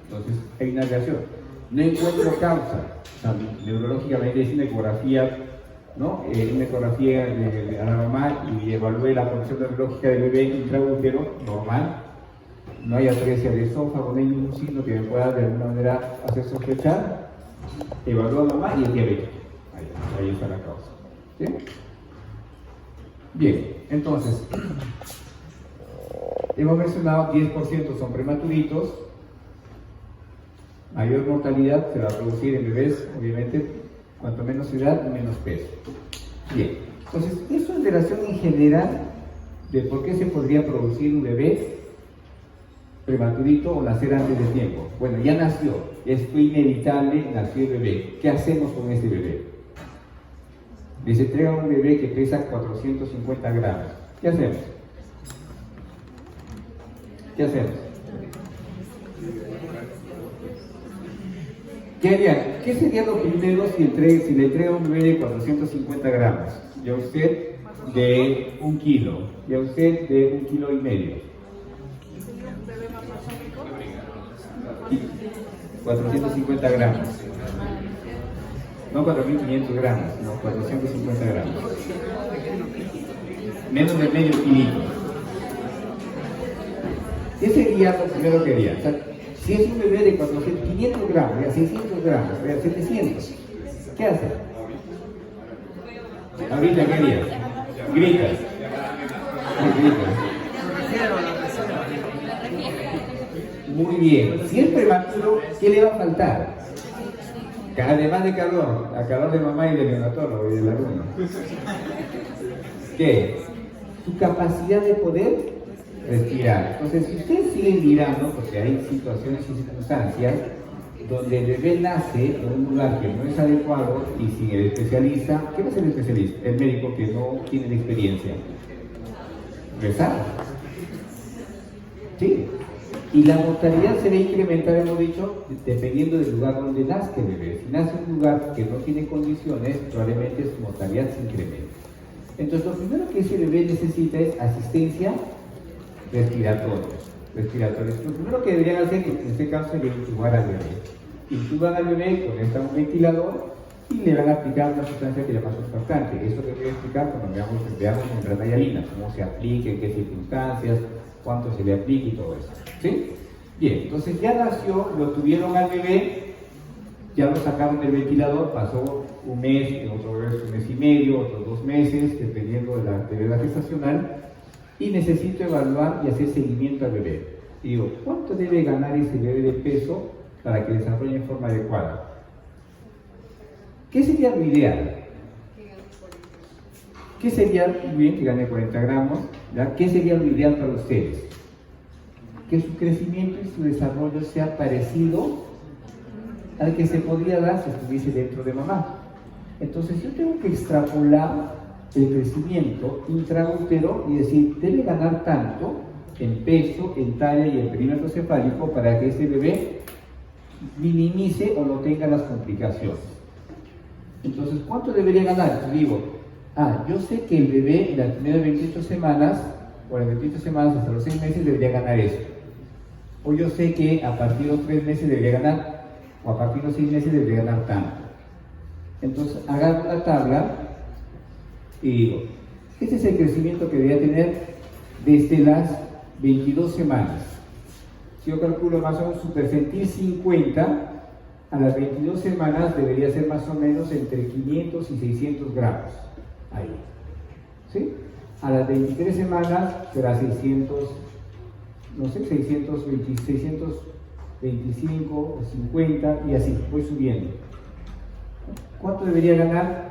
Entonces, hay una relación. No encuentro causa. O sea, neurológicamente es una ecografía, ¿no? Una ecografía a la mamá y evalué la condición neurológica del bebé intraútero, normal. No hay atresia de esófago, no hay ningún signo que me pueda de alguna manera hacer sospechar. Evalúa a mamá y el diabetes. Ahí está la causa. ¿Sí? Bien, entonces, hemos mencionado 10% son prematuritos. Mayor mortalidad se va a producir en bebés, obviamente, cuanto menos edad, menos peso. Bien, entonces, eso en relación en general de por qué se podría producir un bebé prematurito o nacer antes de tiempo. Bueno, ya nació, esto inevitable, nació el bebé. ¿Qué hacemos con ese bebé? Les entrega un bebé que pesa 450 gramos. ¿Qué hacemos? ¿Qué hacemos? ¿Qué harían? ¿Qué sería lo primero si le entrega un bebé de 450 gramos? Y a usted de 1 kilo. Y a usted de 1,5 kilos. 450 gramos. No 4.500 gramos, no, 450 gramos. Menos de medio kilito. ¿Qué sería lo primero que haría? O sea, si es un bebé de 500 gramos, ya 600 gramos, ya 700, ¿qué hace? Ahorita, ¿qué haría? Gritas. Muy bien. Si es prematuro, ¿qué le va a faltar? Además de calor, a calor de mamá y del neonatólogo y del alumno. ¿Qué? Su capacidad de poder respirar. Entonces, si ustedes siguen mirando, porque hay situaciones y circunstancias donde el bebé nace en un lugar que no es adecuado y sin el especialista, ¿qué va a hacer el especialista? El médico que no tiene la experiencia. Rezar. Sí. Y la mortalidad se va a incrementar, hemos dicho, dependiendo del lugar donde nazca el bebé. Si nace en un lugar que no tiene condiciones, probablemente su mortalidad se incremente. Entonces, lo primero que ese bebé necesita es asistencia respiratoria. Lo primero que deberían hacer, en este caso, es intubar al bebé. Intuban al bebé, conectan un ventilador y le van a aplicar una sustancia que se llama surfactante. Eso que voy a explicar cuando veamos en ranayalina, cómo se aplica, en qué circunstancias, cuánto se le aplica y todo eso. ¿Sí? Bien, entonces ya nació, lo tuvieron al bebé, ya lo sacaron del ventilador, pasó un mes, otro vez 1 mes y medio, otros 2 meses, dependiendo de la edad gestacional, y necesito evaluar y hacer seguimiento al bebé. Y digo, ¿cuánto debe ganar ese bebé de peso para que desarrolle en forma adecuada? ¿Qué sería lo ideal? ¿Qué sería muy bien que gane 40 gramos? ¿Ya? ¿Qué sería lo ideal para ustedes? Que su crecimiento y su desarrollo sea parecido al que se podría dar si estuviese dentro de mamá. Entonces yo tengo que extrapolar el crecimiento intraútero y decir, debe ganar tanto en peso, en talla y en perímetro cefálico para que ese bebé minimice o no tenga las complicaciones. Entonces, ¿cuánto debería ganar? Yo digo, yo sé que el bebé en las primeras 28 semanas, o las 28 semanas hasta los 6 meses debería ganar esto. O yo sé que a partir de los 3 meses debería ganar, o a partir de los 6 meses debería ganar tanto. Entonces, agarro una tabla y digo, este es el crecimiento que debería tener desde las 22 semanas. Si yo calculo más o menos su percentil 50, a las 22 semanas debería ser más o menos entre 500 y 600 gramos. Ahí. ¿Sí? A las 23 semanas será 600, no sé, 620, 625, 50 y así, voy subiendo. ¿Cuánto debería ganar?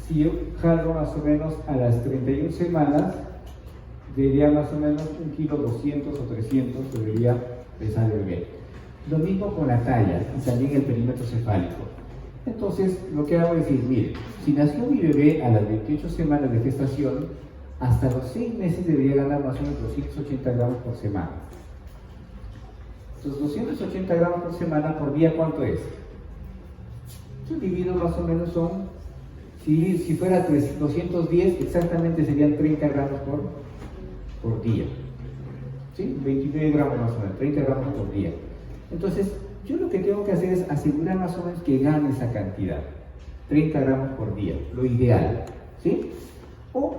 Si yo jalo más o menos a las 31 semanas, debería más o menos 1 kilo 200 o 300 debería pesar el bebé. Lo mismo con la talla y también el perímetro cefálico. Entonces, lo que hago es decir, mire, si nació mi bebé a las 28 semanas de gestación, hasta los 6 meses debería ganar más o menos 280 gramos por semana. Entonces, 280 gramos por semana por día, ¿cuánto es? Yo divido más o menos son, si fuera 210, exactamente serían 30 gramos por día. ¿Sí? 29 gramos más o menos, 30 gramos por día. Entonces, yo lo que tengo que hacer es asegurar más o menos que gane esa cantidad, 30 gramos por día, lo ideal, ¿sí? O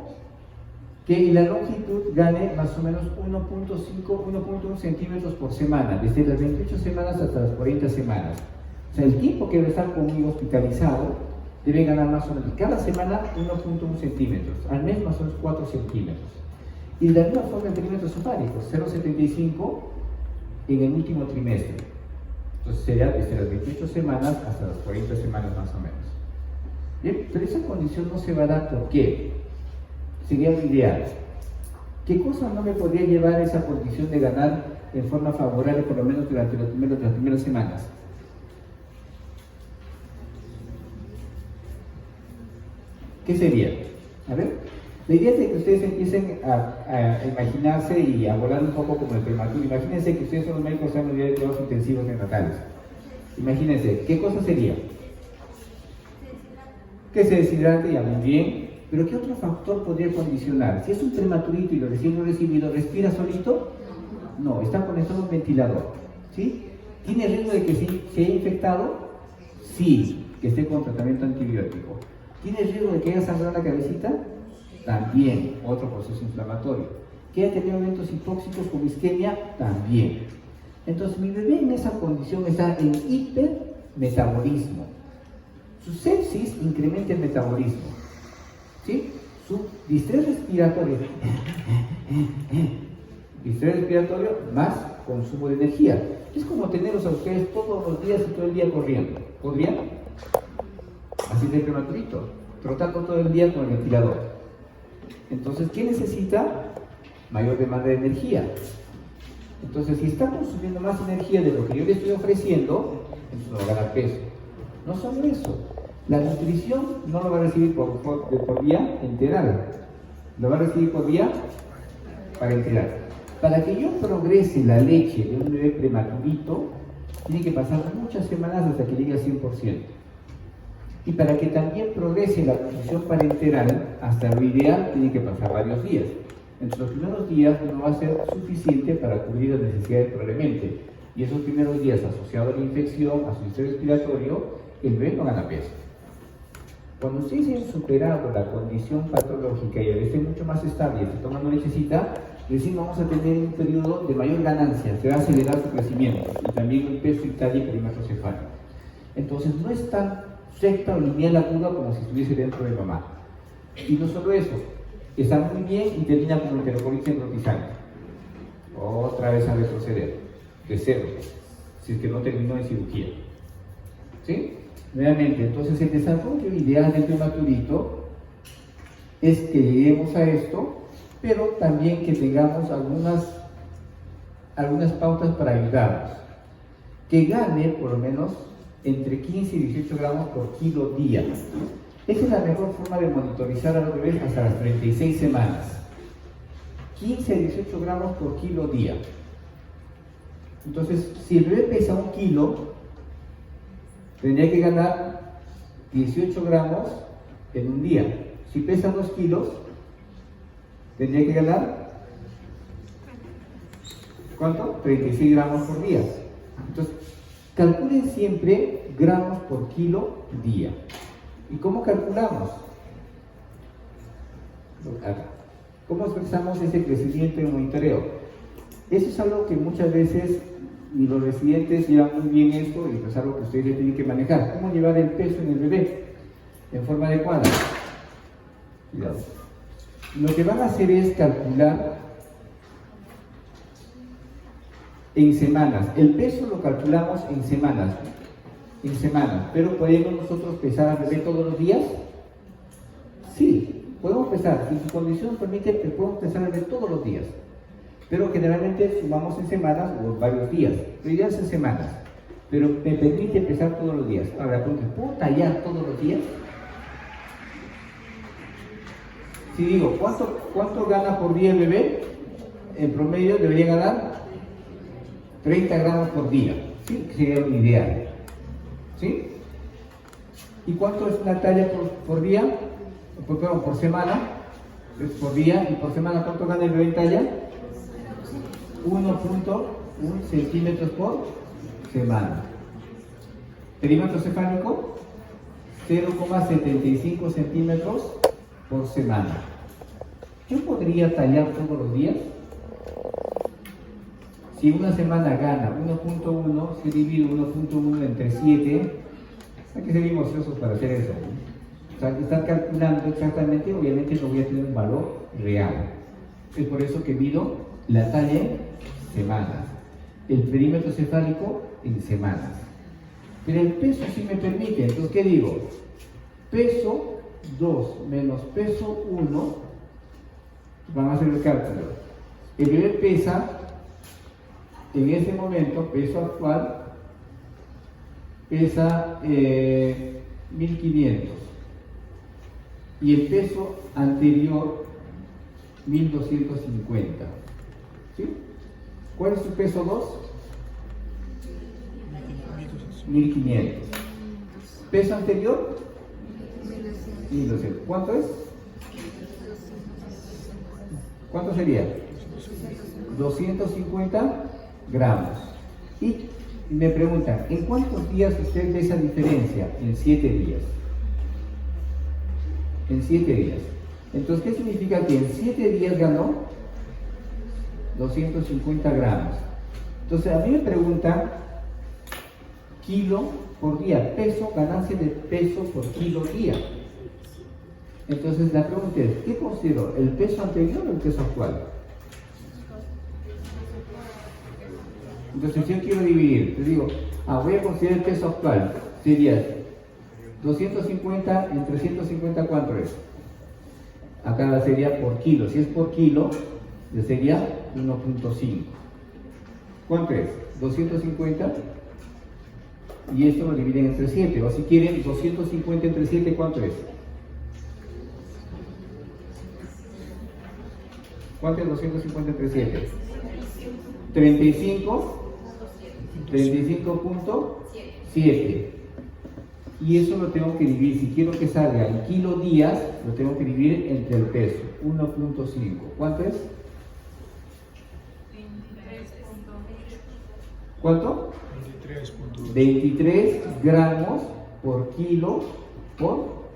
que la longitud gane más o menos 1.1 centímetros por semana, desde las 28 semanas hasta las 40 semanas. O sea, el tiempo que debe estar conmigo hospitalizado debe ganar más o menos cada semana 1.1 centímetros, al mes más o menos 4 centímetros. Y de la misma forma el perímetro cefálico, 0,75 en el último trimestre. Entonces sería desde las 28 semanas hasta las 40 semanas más o menos. Bien, pero esa condición no se va a dar. ¿Por qué? Sería lo ideal. ¿Qué cosa no me podría llevar a esa condición de ganar en forma favorable por lo menos durante las primeras semanas? ¿Qué sería? A ver, la idea es de que ustedes empiecen a imaginarse y a volar un poco como el prematuro. Imagínense que ustedes son los médicos que están en los cuidados intensivos neonatales. Imagínense, ¿qué cosa sería? Que se deshidrate, ya muy bien, pero ¿qué otro factor podría condicionar? Si es un prematurito y lo recién recibido, ¿respira solito? No, está conectado a un ventilador. ¿Sí? ¿Tiene riesgo de que se haya infectado? Sí, que esté con tratamiento antibiótico. ¿Tiene riesgo de que haya sangrado la cabecita? También, otro proceso inflamatorio. ¿Que haya tenido eventos hipoxicos como isquemia? También. Entonces, mi bebé en esa condición está en hipermetabolismo. Su sepsis incrementa el metabolismo. ¿Sí? Su distrés respiratorio. Distrés respiratorio más consumo de energía. Es como tenerlos a ustedes todos los días y todo el día corriendo. ¿Podrían? Así de prematurito, trotando todo el día con el ventilador. Entonces, ¿qué necesita? Mayor demanda de energía. Entonces, si está consumiendo más energía de lo que yo le estoy ofreciendo, entonces no va a ganar peso. No solo eso, la nutrición no lo va a recibir por vía enteral, lo va a recibir por vía parenteral. Para que yo progrese la leche de un bebé prematurito, tiene que pasar muchas semanas hasta que llegue al 100%. Y para que también progrese la nutrición parenteral, hasta lo ideal, tiene que pasar varios días. Entre los primeros días no va a ser suficiente para cubrir las necesidades probablemente. Y esos primeros días, asociados a la infección, a su sistema respiratorio, el bebé no gana peso. Cuando ustedes hayan superado la condición patológica y el bebé esté mucho más estable y esté tomando lechecita, recién vamos a tener un periodo de mayor ganancia, se va a acelerar su crecimiento y también el peso y talla y perímetro cefálico. Entonces no es tan recta o lineal la curva como si estuviese dentro de mamá. Y no solo eso, está muy bien y termina como enterocolitis necrotizante. Otra vez a retroceder, de cero, si es que no terminó en cirugía. ¿Sí? Nuevamente, entonces el desarrollo ideal del prematurito es que lleguemos a esto, pero también que tengamos algunas pautas para ayudarnos. Que gane, por lo menos, entre 15 y 18 gramos por kilo día. Esa es la mejor forma de monitorizar al bebé hasta las 36 semanas. 15 a 18 gramos por kilo día. Entonces, si el bebé pesa 1 kilo, tendría que ganar 18 gramos en un día. Si pesa 2 kilos, tendría que ganar, ¿cuánto? 36 gramos por día. Entonces, calculen siempre gramos por kilo día. ¿Y cómo calculamos? ¿Cómo expresamos ese crecimiento y monitoreo? Eso es algo que muchas veces ni los residentes llevan muy bien esto y es algo que ustedes tienen que manejar. ¿Cómo llevar el peso en el bebé en forma adecuada? Cuidado. Lo que van a hacer es calcular en semanas. El peso lo calculamos en semanas. Pero ¿podemos nosotros pesar al bebé todos los días? Sí, podemos pesar. Si su condición permite, que podemos pesar al bebé todos los días. Pero generalmente sumamos en semanas o varios días. Pero ya es en semanas. Pero me permite pesar todos los días. Ahora, ¿puedo tallar todos los días? Si digo, ¿cuánto gana por día el bebé? En promedio debería ganar 30 gramos por día. ¿Sí? Sería lo ideal. ¿Sí? ¿Y cuánto es una talla por día? Por semana. Es por día. ¿Y por semana cuánto gana el bebé en talla? 1.1 centímetros por semana. Perímetro cefálico, 0,75 centímetros por semana. ¿Yo podría tallar todos los días? Si una semana gana 1.1, se divide 1.1 entre 7. Hay que ser bien ociosos para hacer eso. O sea, estar calculando exactamente, obviamente no voy a tener un valor real. Es por eso que mido la talla en semanas, el perímetro cefálico en semanas. Pero el peso sí me permite. Entonces, ¿qué digo? Peso 2 menos peso 1, van a hacer el cálculo. El bebé pesa, en ese momento, peso actual, pesa 1500. Y el peso anterior, 1250. ¿Sí? ¿Cuál es su peso 2? 1500. ¿Peso anterior? 1200. ¿Cuánto es? ¿Cuánto sería? 250 gramos. Y me preguntan, ¿en cuántos días usted ve esa diferencia? En 7 días. En 7 días. Entonces, ¿qué significa? Que en 7 días ganó 250 gramos. Entonces, a mí me preguntan, kilo por día, peso, ganancia de peso por kilo día. Entonces, la pregunta es, ¿qué considero? ¿El peso anterior o el peso actual? Entonces, si yo quiero dividir, te digo, voy a considerar el peso actual, sería 250 entre 150, ¿cuánto es? Acá sería por kilo. Si es por kilo, sería 1.5. ¿Cuánto es? 250. Y esto lo dividen entre 7. O si quieren, 250 entre 7, ¿cuánto es? ¿Cuánto es 250 entre 7? 35.7. Y eso lo tengo que dividir. Si quiero que salga en kilo días, lo tengo que dividir entre el peso. 1.5. ¿Cuánto es? 23.8. ¿Cuánto? 23 gramos por kilo por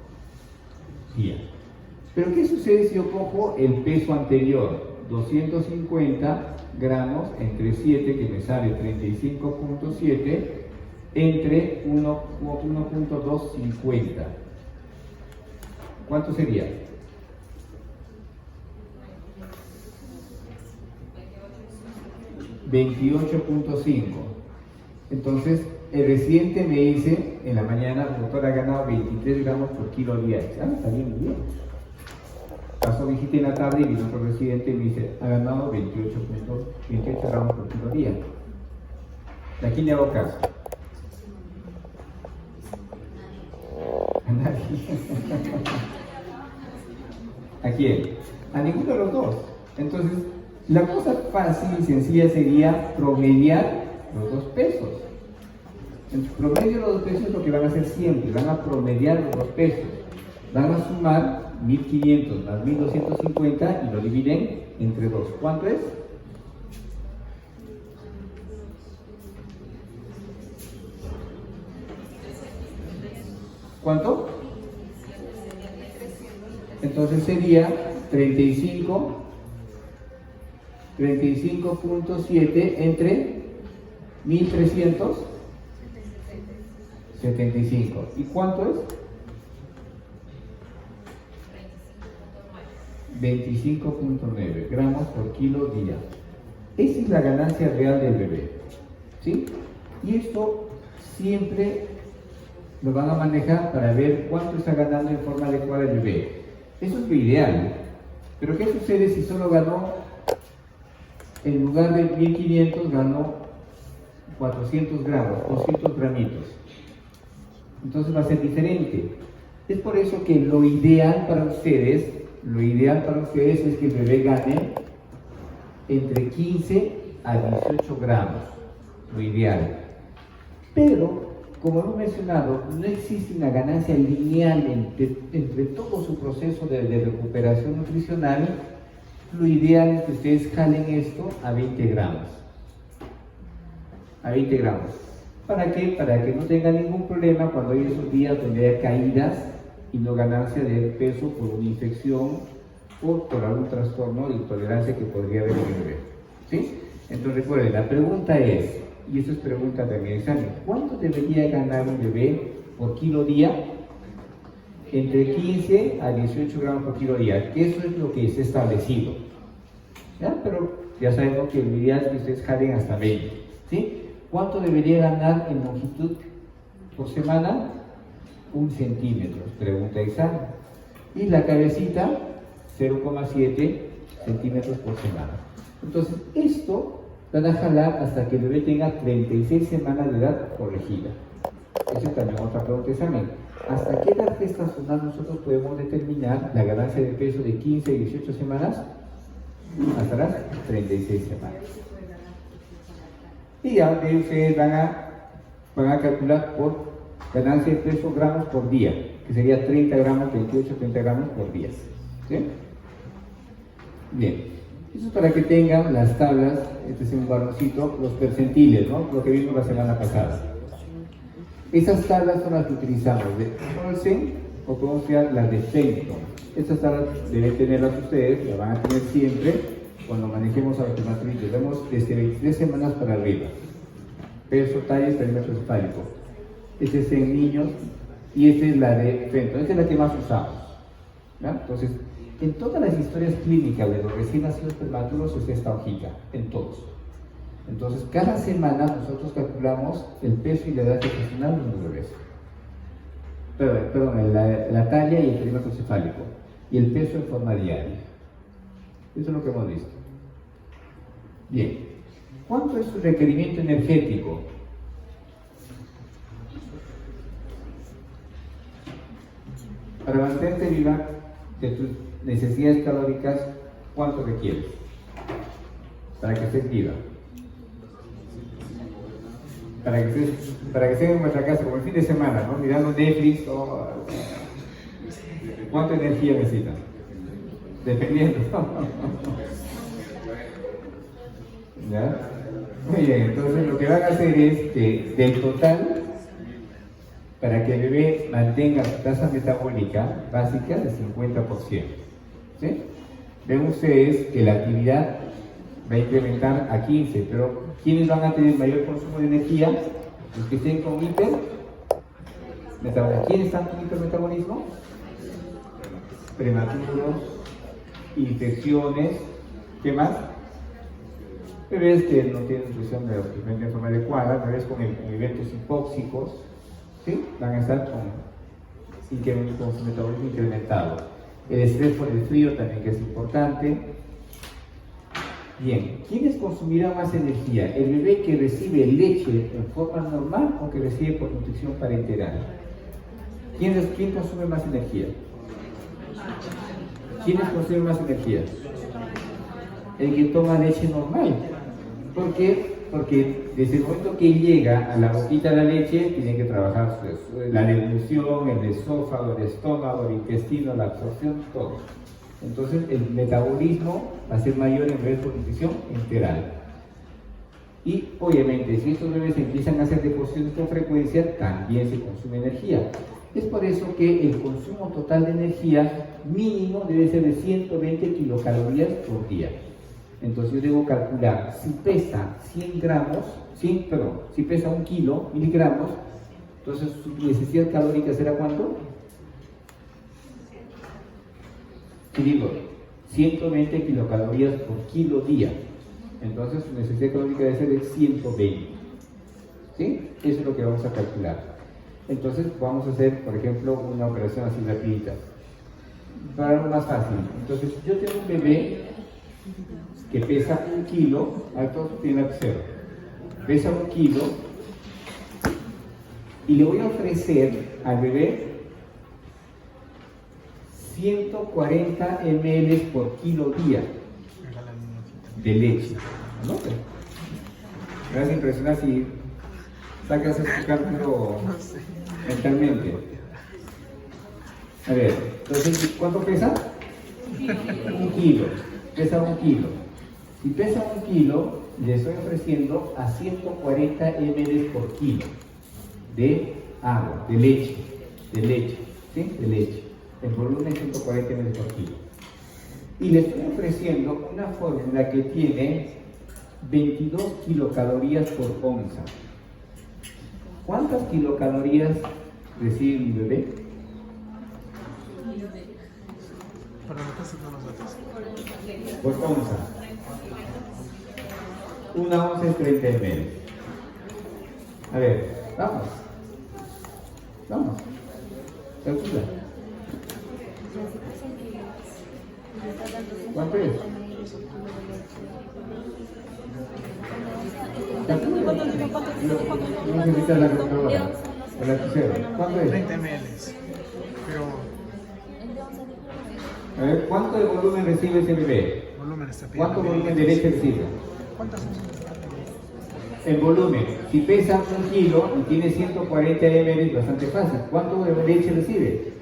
día. Pero ¿qué sucede si yo cojo el peso anterior? 250 gramos entre 7, que me sale 35.7, entre 1.250. ¿Cuánto sería? 28.5. Entonces, el residente me dice en la mañana, el doctor ha ganado 23 gramos por kilo día. Está bien, muy bien. Pasó visita en la tarde y vino otro residente y me dice, ha ganado 28 gramos por kilo día. ¿A quién le hago caso? nadie. ¿A quién? A ninguno de los dos. Entonces, la cosa fácil y sencilla sería promediar los dos pesos. En promedio los dos pesos es lo que van a hacer siempre, van a promediar los dos pesos. Van a sumar 1500 más 1250 y lo dividen entre 2. ¿Cuánto es? ¿Cuánto? Entonces sería 35.7 entre 1375. ¿Y cuánto es? 25.9 gramos por kilo día. Esa es la ganancia real del bebé, ¿sí? Y esto siempre lo van a manejar para ver cuánto está ganando en forma adecuada el bebé. Eso es lo ideal. Pero ¿qué sucede si solo ganó, en lugar de 1500, ganó 400 gramos, 200 gramitos? Entonces va a ser diferente. Es por eso que lo ideal para ustedes es que el bebé gane entre 15 a 18 gramos, lo ideal. Pero, como hemos mencionado, no existe una ganancia lineal entre todo su proceso de recuperación nutricional. Lo ideal es que ustedes jalen esto a 20 gramos. A 20 gramos. ¿Para qué? Para que no tengan ningún problema cuando hay esos días donde hay caídas y no ganancia de peso por una infección o por algún trastorno de intolerancia que podría haber en el bebé. ¿Sí? Entonces recuerden, la pregunta es, y eso es pregunta de mi examen, ¿cuánto debería ganar un bebé por kilo día? Entre 15 a 18 gramos por kilo día, que eso es lo que está establecido. ¿Ya? Pero ya sabemos que el ideal es que ustedes jalen hasta 20. ¿Sí? ¿Cuánto debería ganar en longitud por semana? 1 centímetro, pregunta de examen. Y la cabecita, 0,7 centímetros por semana. Entonces, esto van a jalar hasta que el bebé tenga 36 semanas de edad corregida. Esa es también otra pregunta de examen. ¿Hasta qué edad gestacional nosotros podemos determinar la ganancia de peso de 15 y 18 semanas? Hasta las 36 semanas. Y ya ustedes van a calcular por ganancia de peso gramos por día, que sería 30 gramos, 28, 30 gramos por día. ¿Sí? Bien, eso es para que tengan las tablas, este es un varoncito, los percentiles, ¿no? Lo que vimos la semana pasada. Esas tablas son las que utilizamos de Olsen o podemos usar las de Peyton. Estas tablas deben tenerlas ustedes, las van a tener siempre cuando manejemos a los hematocritos. Vemos desde 23 semanas para arriba. Peso, talla y perímetro cefálico. Este es en niños y esta es la de Fenton. Esta es la que más usamos. ¿Ya? Entonces, en todas las historias clínicas de los recién nacidos prematuros está esta hojita, en todos. Entonces, cada semana nosotros calculamos el peso y la edad gestacional de los bebés. Perdón, la talla y el perímetro cefálico. Y el peso en forma diaria. Eso es lo que hemos visto. Bien. ¿Cuánto es su requerimiento energético? Para mantenerte viva de tus necesidades calóricas, ¿cuánto requieres? Para que estés viva. Para que estés en nuestra casa como el fin de semana, ¿no? Mirando Netflix, ¿cuánta energía necesitas? Dependiendo. ¿Ya? Muy bien, entonces lo que van a hacer es que del total, para que el bebé mantenga su tasa metabólica básica de 50%. ¿Sí? Ven ustedes que la actividad va a incrementar a 15, pero ¿quiénes van a tener mayor consumo de energía? Los que estén con hipermetabolismo. ¿Quiénes están con hipermetabolismo? Prematuros, infecciones, ¿qué más? Bebés que no tienen nutrición de forma adecuada, bebés con eventos hipóxicos, ¿sí? Van a estar con su metabolismo incrementado. El estrés por el frío también, que es importante. Bien, ¿quiénes consumirán más energía? ¿El bebé que recibe leche en forma normal o que recibe por nutrición parenteral? ¿Quién consume más energía? ¿Quiénes consumen más energía? El que toma leche normal. ¿Por qué? Porque desde el momento que llega a la boquita de la leche, tiene que trabajar la deglución, el esófago, el estómago, el intestino, la absorción, todo. Entonces el metabolismo va a ser mayor en vez de por nutrición enteral. Y obviamente, si estos bebés empiezan a hacer deposiciones con frecuencia, también se consume energía. Es por eso que el consumo total de energía mínimo debe ser de 120 kilocalorías por día. Entonces yo debo calcular, si pesa 100 gramos, si pesa 1 kilo, miligramos, entonces su necesidad calórica será ¿cuánto? Si digo 120 kilocalorías por kilo día, entonces su necesidad calórica debe ser de 120. ¿Sí? Eso es lo que vamos a calcular. Entonces vamos a hacer, por ejemplo, una operación así rapidita. Para lo más fácil. Entonces yo tengo un bebé que pesa 1 kilo, alto tiene cero, pesa 1 kilo, y le voy a ofrecer al bebé 140 ml por kilo día de leche. ¿No? Me vas a impresionar si sacas este cálculo mentalmente. A ver, entonces, ¿cuánto pesa? 1 kilo. Pesa 1 kilo. Si pesa 1 kilo, le estoy ofreciendo a 140 ml por kilo de agua, de leche, ¿sí? De leche. En volumen 140 ml por kilo. Y le estoy ofreciendo una fórmula que tiene 22 kilocalorías por onza. ¿Cuántas kilocalorías recibe mi bebé? Por onza. Una onza es 30 ml. A ver, vamos. Calcula. ¿Cuánto es? No necesitas la calculadora o la lapicero. ¿Cuánto es? 30 ml. Pero A ver, ¿cuánto de volumen recibe ese bebé? volumen está pidiendo. ¿Cuánto volumen de leche recibe? ¿Cuántas son? El volumen, si pesa 1 kilo y tiene 140 ml, es bastante fácil. ¿Cuánto de leche recibe?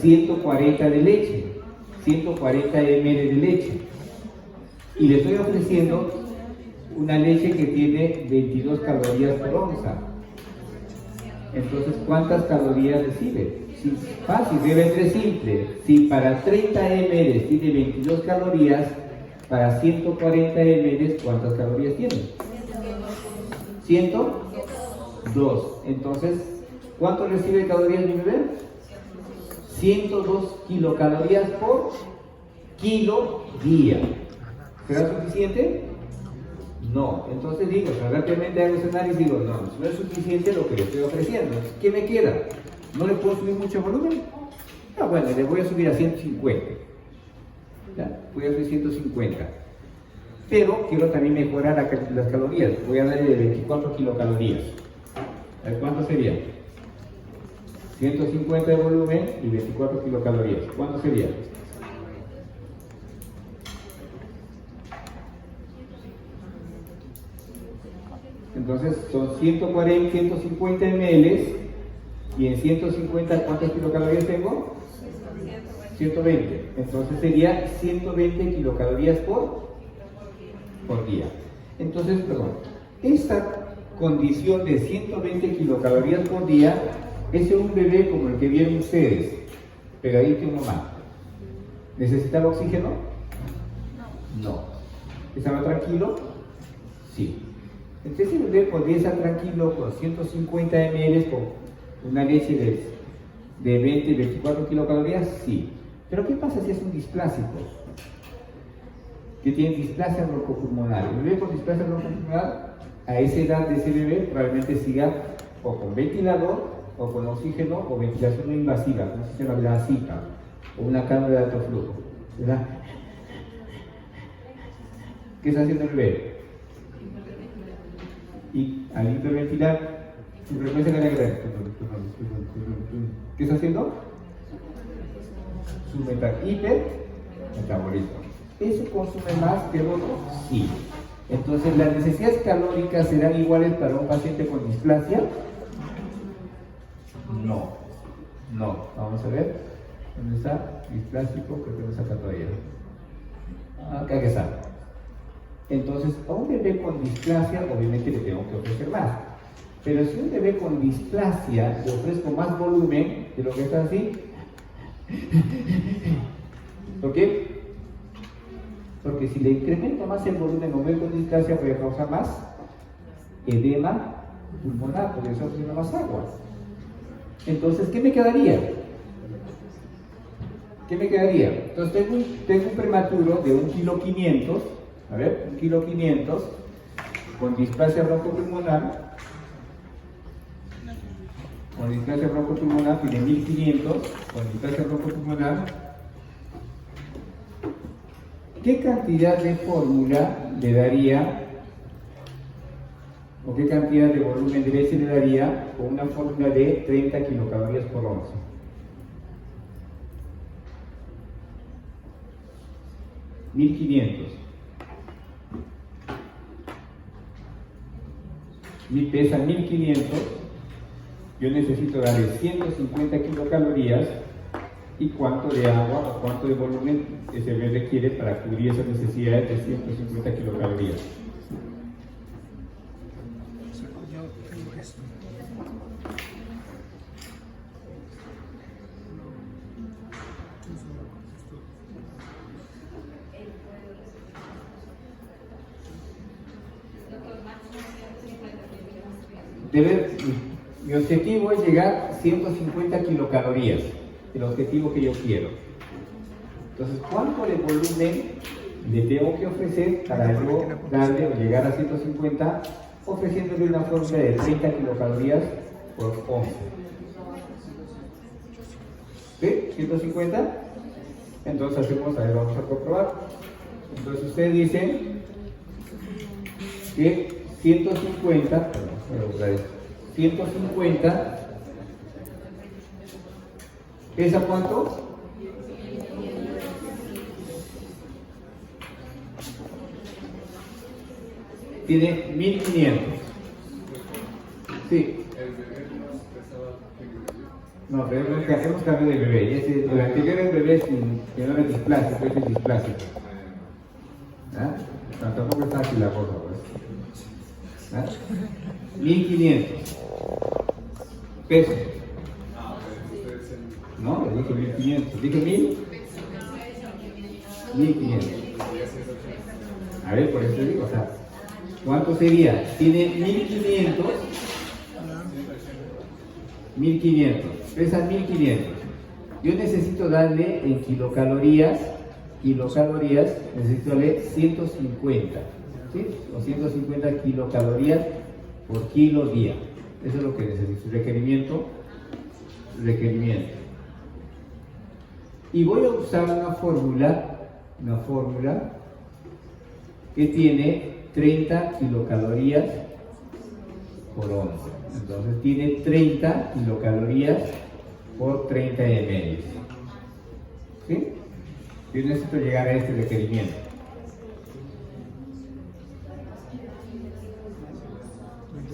140 de leche. 140 ml de leche. Y le estoy ofreciendo una leche que tiene 22 calorías por onza. Entonces, ¿cuántas calorías recibe? Sí, fácil, debe ser simple. Si para 30 ml tiene 22 calorías, para 140 ml, ¿cuántas calorías tiene? 102. Entonces, ¿cuánto recibe de calorías mi bebé? 102 kilocalorías por kilo día. ¿Será suficiente? No. Entonces digo, rápidamente hago ese análisis y digo, no es suficiente lo que le estoy ofreciendo. ¿Qué me queda? ¿No le puedo subir mucho volumen? Ah, bueno, le voy a subir a 150. ¿Ya? Voy a subir 150. Pero quiero también mejorar las calorías. Voy a darle de 24 kilocalorías. A ver, ¿cuánto sería? 150 de volumen y 24 kilocalorías. ¿Cuánto sería? Entonces son 140, 150 ml y en 150 ¿cuántas kilocalorías tengo? 120. Entonces sería 120 kilocalorías por día. Entonces, perdón, esta condición de 120 kilocalorías por día es en un bebé como el que vieron ustedes, pegadito en mamá. ¿Necesitaba oxígeno? No. ¿Estaba tranquilo? Sí. Entonces el bebé podría estar tranquilo con 150 ml con una leche de 20-24 kilocalorías, sí. Pero ¿qué pasa si es un displásico? Que tiene displasia broncopulmonar. El bebé con displasia broncopulmonar, a esa edad de ese bebé, probablemente siga o con ventilador, o con oxígeno, o ventilación no invasiva, como se llama la CIPA, o una cámara de alto flujo. ¿Verdad? ¿Qué está haciendo el bebé? Y al hiperventilar, Su frecuencia cardíaca. ¿Qué está haciendo? Su hipermetabolismo. ¿Eso consume más que el otro? Sí. Entonces, ¿las necesidades calóricas serán iguales para un paciente con displasia? No. No. Vamos a ver. ¿Dónde está? Displásico, creo que no está acá todavía. Acá que está. Entonces, a un bebé con displasia, obviamente le tengo que ofrecer más. Pero si un bebé con displasia le ofrezco más volumen de lo que está así, ¿por qué? Porque si le incremento más el volumen a un bebé con displasia, puede causar más edema pulmonar, porque está obteniendo más agua. Entonces, ¿qué me quedaría? ¿Qué me quedaría? Entonces tengo un prematuro de 1,5 kg, a ver, 1,5 kg, con displasia broncopulmonar, tiene 1,500, con displasia broncopulmonar. ¿Qué cantidad de fórmula le daría, o qué cantidad de volumen de leche le daría con una fórmula de 30 kilocalorías por onza? Mi pesa 1500, yo necesito darle 150 kilocalorías. ¿Y cuánto de agua o cuánto de volumen ese bebé requiere para cubrir esas necesidades de 150 kilocalorías? O sea, yo tengo esto. Mi objetivo es llegar a 150 kilocalorías, el objetivo que yo quiero. Entonces, ¿cuánto de volumen le tengo que ofrecer para yo darle o llegar a 150, ofreciéndole una fórmula de 30 kilocalorías por onza? ¿Sí? ¿150? Entonces hacemos, a ver, vamos a comprobar. Entonces ustedes dicen que 150 ¿pesa cuánto? Tiene 1500. Sí. No, pero hemos cambiado de bebé. El anterior es bebé que no era displásico, este es displásico. ¿Ah? No, tampoco está aquí la cosa, pues. ¿Ah? 1500. Peso. No, le dije 1500. ¿Dije 1000? 1500. A ver, por eso te digo, o sea, ¿cuánto sería? Tiene 1500. 1500. Pesa 1500. Yo necesito darle en kilocalorías, necesito darle 150. ¿Sí? O 150 kilocalorías por kilo día. Eso es lo que necesito. Requerimiento. Y voy a usar una fórmula que tiene 30 kilocalorías por onza. Entonces tiene 30 kilocalorías por 30 ml. ¿Sí? Yo necesito llegar a este requerimiento.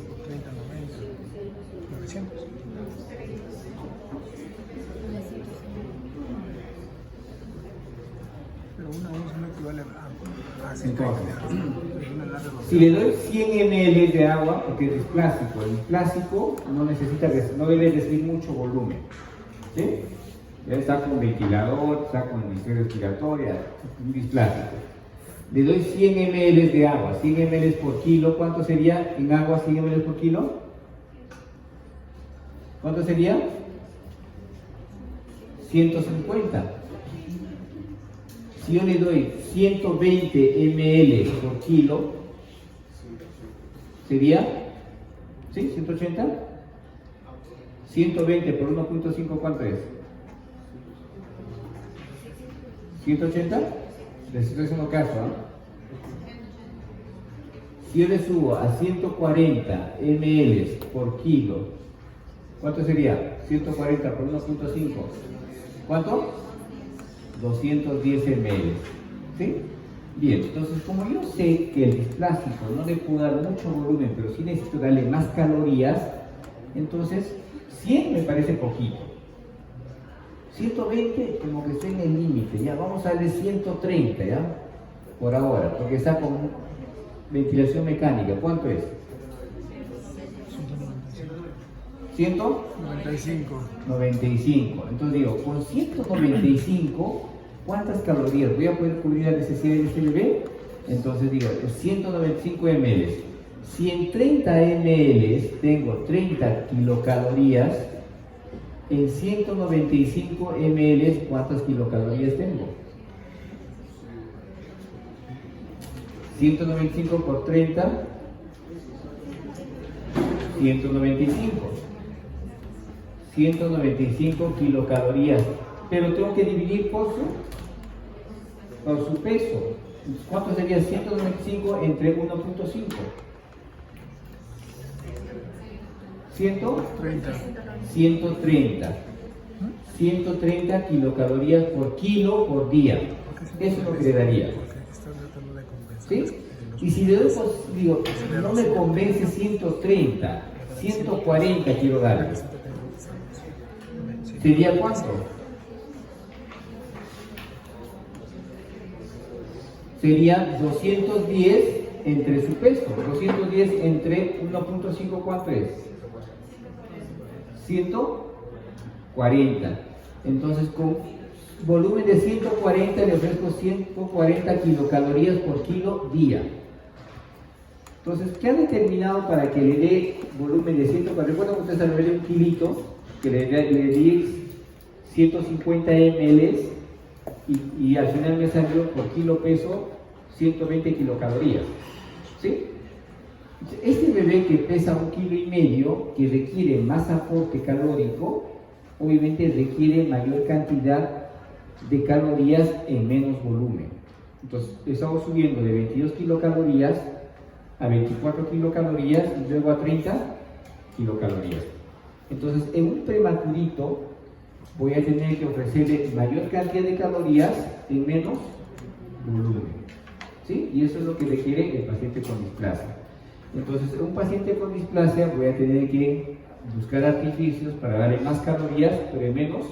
Por 30, 90, 900. Pero una onza no equivale a 50. Si le doy 100 ml de agua, porque es displásico, el displásico no debe recibir mucho volumen. ¿Sí? Está con ventilador, está con inhibición respiratoria, un displásico. Le doy 100 ml de agua, 100 ml por kilo. ¿Cuánto sería en agua 100 ml por kilo? ¿Cuánto sería? 150. Si yo le doy 120 ml por kilo, ¿sería? ¿Sí? ¿180? 120 por 1.5, ¿cuánto es? ¿180? Les estoy haciendo caso, ¿no? Si yo le subo a 140 ml por kilo, ¿cuánto sería? 140 por 1.5. ¿Cuánto? 210 ml. ¿Sí? Bien, entonces como yo sé que el displástico no le puedo dar mucho volumen, pero sí necesito darle más calorías, entonces 100 me parece poquito. 120 como que estoy en el límite, ya vamos a darle 130, ¿ya? Por ahora, porque está con ventilación mecánica. ¿Cuánto es? 195. 95. Entonces digo, con 195, ¿cuántas calorías voy a poder cubrir la necesidad de este bebé? Entonces digo, 195 ml. Si en 30 ml tengo 30 kilocalorías, en 195 ml, ¿cuántas kilocalorías tengo? 195 por 30, 195. 195 kilocalorías. Pero tengo que dividir por su peso. ¿Cuánto sería 195 entre 1.5? 30. 130. 130 kilocalorías por kilo por día. Eso es lo que le daría. Porque estás tratando de compensar. ¿Sí? Y si le doy, pues, digo, no me convence 130, 140 quiero darle. ¿Sería cuánto? Sería 210 entre su peso. 210 entre 1.5, ¿cuánto es? 140. Entonces, con volumen de 140 le ofrezco 140 kilocalorías por kilo día. Entonces, ¿qué ha determinado para que le dé volumen de 140? Recuerden que ustedes al verle un kilito, que le di 150 ml y al final me salió por kilo peso 120 kilocalorías. ¿Sí? Este bebé que pesa 1,5 kilos, que requiere más aporte calórico, obviamente requiere mayor cantidad de calorías en menos volumen. Entonces, estamos subiendo de 22 kilocalorías a 24 kilocalorías y luego a 30 kilocalorías. Entonces, en un prematurito voy a tener que ofrecerle mayor cantidad de calorías en menos volumen. ¿Sí? Y eso es lo que requiere el paciente con displasia. Entonces, en un paciente con displasia voy a tener que buscar artificios para darle más calorías, pero en menos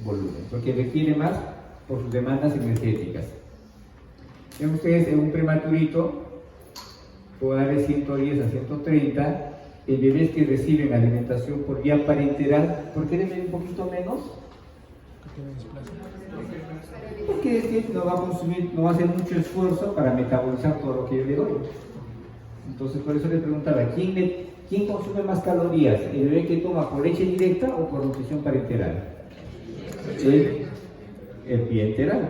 volumen, porque requiere más por sus demandas energéticas. Ven ustedes, en un prematurito puedo darle 110 a 130. En bebés que reciben alimentación por vía parenteral, ¿por qué deben un poquito menos? Porque es que no va a consumir, no va a hacer mucho esfuerzo para metabolizar todo lo que yo le doy. Entonces, por eso le preguntaba, ¿quién consume más calorías? ¿El bebé que toma por leche directa o por nutrición parenteral? El bienteral.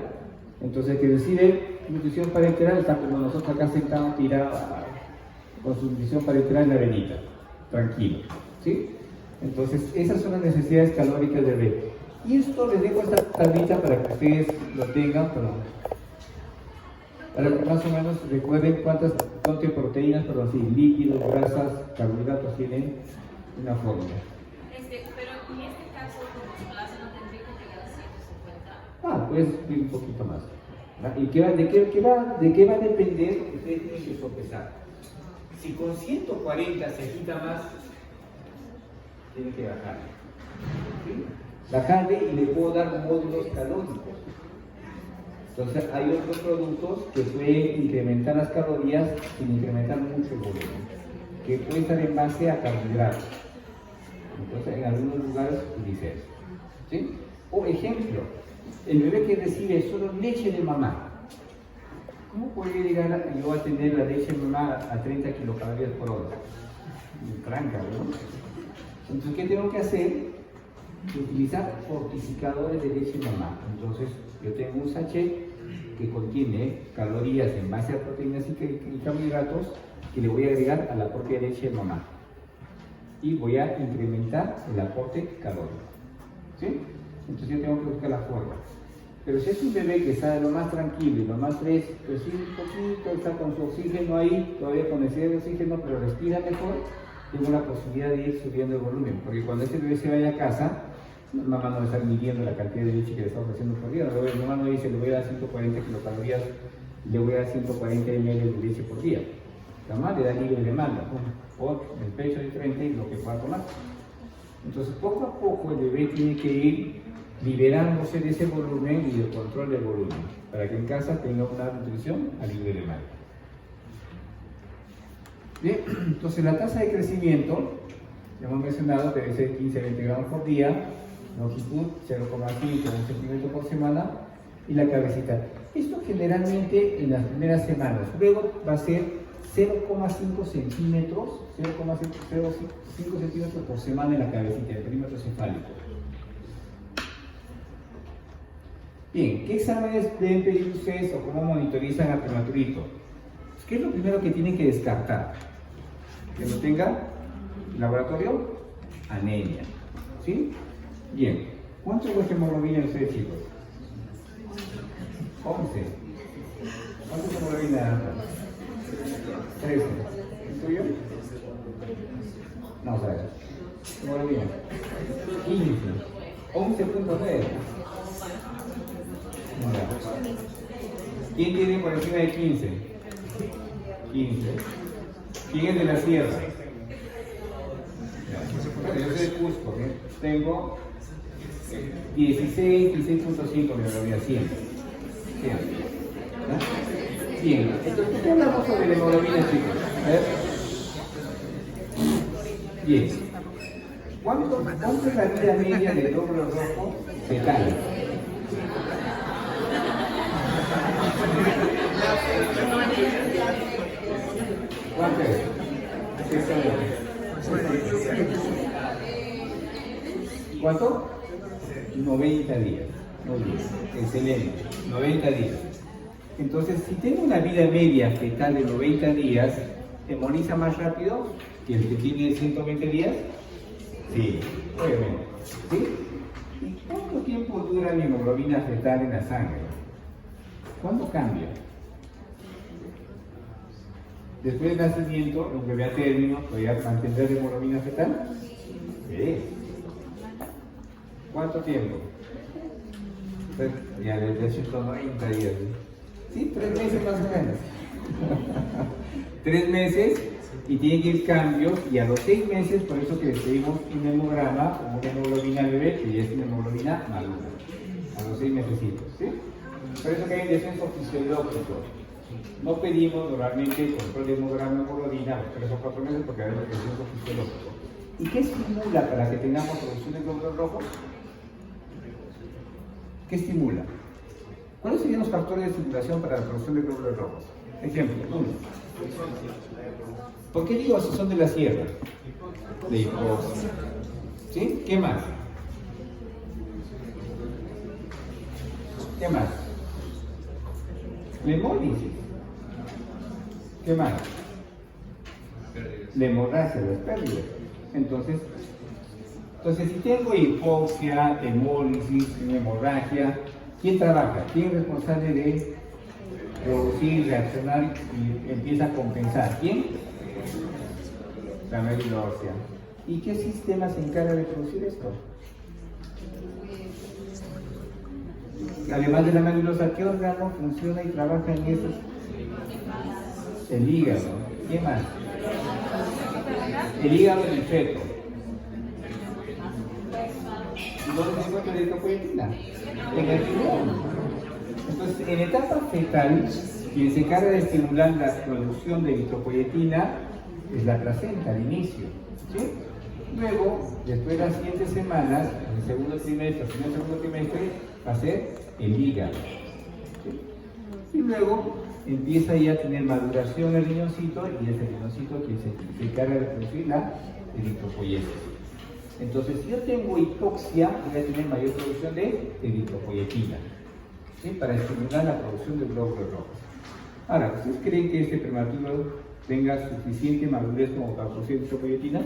Entonces, el que recibe nutrición parenteral está como nosotros acá sentados, tirados con su nutrición parenteral en la avenida, tranquilo. ¿Sí? Entonces, esas son las necesidades calóricas del bebé. Y esto les dejo esta tablita para que ustedes lo tengan, para que más o menos recuerden cuántas proteínas, lípidos, grasas, carbohidratos tienen una fórmula. Pero en este caso, como displasia no tendría que llegar a 150. Puedes subir un poquito más. ¿Y de qué va a depender lo que ustedes tienen que sopesar? Si con 140 se quita más, tiene que bajarle. ¿Sí? Bajarle y le puedo dar módulos calóricos. Entonces hay otros productos que pueden incrementar las calorías sin incrementar mucho el volumen, que puede estar en base a carbohidratos. Entonces en algunos lugares utilice eso. ¿Sí? O ejemplo, el bebé que recibe solo leche de mamá. ¿Cómo puede llegar yo a tener la leche de mamá a 30 kilocalorías por hora? Franca, ¿no? Entonces, ¿qué tengo que hacer? Utilizar fortificadores de leche de mamá. Entonces, yo tengo un sachet que contiene calorías en base a proteínas y carbohidratos que le voy a agregar a la propia leche de mamá. Y voy a incrementar el aporte calórico. ¿Sí? Entonces, yo tengo que buscar la forma. Pero si es un bebé que está lo más tranquilo y lo más fresco, pues sí, un poquito, está con su oxígeno ahí, todavía con necesidad de oxígeno, pero respira mejor, tengo la posibilidad de ir subiendo el volumen. Porque cuando ese bebé se vaya a casa, mamá no va a estar midiendo la cantidad de leche que le está ofreciendo por día. Mi mamá no dice, le voy a dar 140 kilocalorías, le voy a dar 140 ml de leche por día. La mamá le da libre demanda, por el pecho de 30 y lo que pueda tomar. Entonces, poco a poco el bebé tiene que ir liberándose de ese volumen y del control del volumen, para que en casa tenga una nutrición a libre demanda. Bien, entonces la tasa de crecimiento, ya hemos mencionado, debe ser 15-20 gramos por día, longitud 0,5 centímetros por semana y la cabecita. Esto generalmente en las primeras semanas, luego va a ser 0,5 centímetros, 0,05 centímetros por semana en la cabecita, el perímetro cefálico. Bien, ¿qué exámenes deben pedir ustedes o cómo monitorizan al prematurito? ¿Qué es lo primero que tienen que descartar? Que no tenga laboratorio, anemia. ¿Sí? Bien. ¿Cuánto es vuestra hemoglobina ustedes, chicos? 11. ¿Cuánto es hemoglobina? 13. ¿El tuyo? No, sabes. Hemoglobina. 15. 11.9. ¿Quién tiene por encima de 15? 15. ¿Quién es de la sierra? Yo soy de Cusco, ¿eh? Tengo 16.5 de hemoglobina, 100. Bien, entonces, ¿qué hablamos sobre la hemoglobina, chicos? A ver. Bien. ¿Cuánto es la vida media del glóbulo rojo fetal? ¿Cuánto es? ¿Cuánto? 90 días. Muy bien, excelente. 90 días. Entonces, si tengo una vida media fetal de 90 días, ¿hemoliza más rápido que el que tiene 120 días? Sí, obviamente. ¿Sí? ¿Y cuánto tiempo dura mi hemoglobina fetal en la sangre? ¿Cuándo cambia? Después del nacimiento, un bebé a término, ¿podría mantener la hemoglobina fetal? Sí. ¿Cuánto tiempo? Ya desde 190 días. Sí, 3 meses más o menos. 3 meses y tiene que ir cambios, y a los 6 meses, por eso que le pedimos un hemograma como una hemoglobina bebé, que ya es una hemoglobina madura. A los 6 mesecitos, ¿sí? Por eso que hay descenso fisiológico. No pedimos normalmente el control de hemograma o hemoglobina a los 3 o 4 meses porque hay un descenso fisiológico. ¿Y qué estimula para que tengamos producción de glóbulos rojos? ¿Qué estimula? ¿Cuáles serían los factores de estimulación para la producción de glóbulos rojos? Ejemplo, 1. ¿Por qué digo si son de la sierra? De hipoxia. ¿Sí? ¿Qué más? ¿Qué más? La hemólisis. ¿Qué más? La hemorragia, las pérdidas. Entonces, si tengo hipoxia, hemólisis, hemorragia, ¿quién trabaja? ¿Quién es responsable de producir, reaccionar y empieza a compensar? ¿Quién? La médula ósea. ¿Y qué sistema se encarga de producir esto? Además de la médula ósea, ¿qué órgano funciona y trabaja en esos? El hígado. ¿Qué más? El hígado del feto. ¿Dónde se encuentra la eritropoyetina? En el riñón. Entonces, en etapa fetal, quien se encarga de estimular la producción de eritropoyetina es la placenta al inicio. ¿Sí? Luego, después de las siguientes semanas, en el segundo trimestre, en el segundo trimestre, va a ser el hígado. ¿Sí? Y luego empieza ya a tener maduración el riñoncito, y es el riñoncito quien se encarga de producir la eritropoyetina. Entonces, si yo tengo hipoxia, voy a tener mayor producción de eritropoyetina, ¿sí? Para estimular la producción de glóbulos rojos. Ahora, ¿ustedes creen que este prematuro tenga suficiente madurez como para producir eritropoyetina?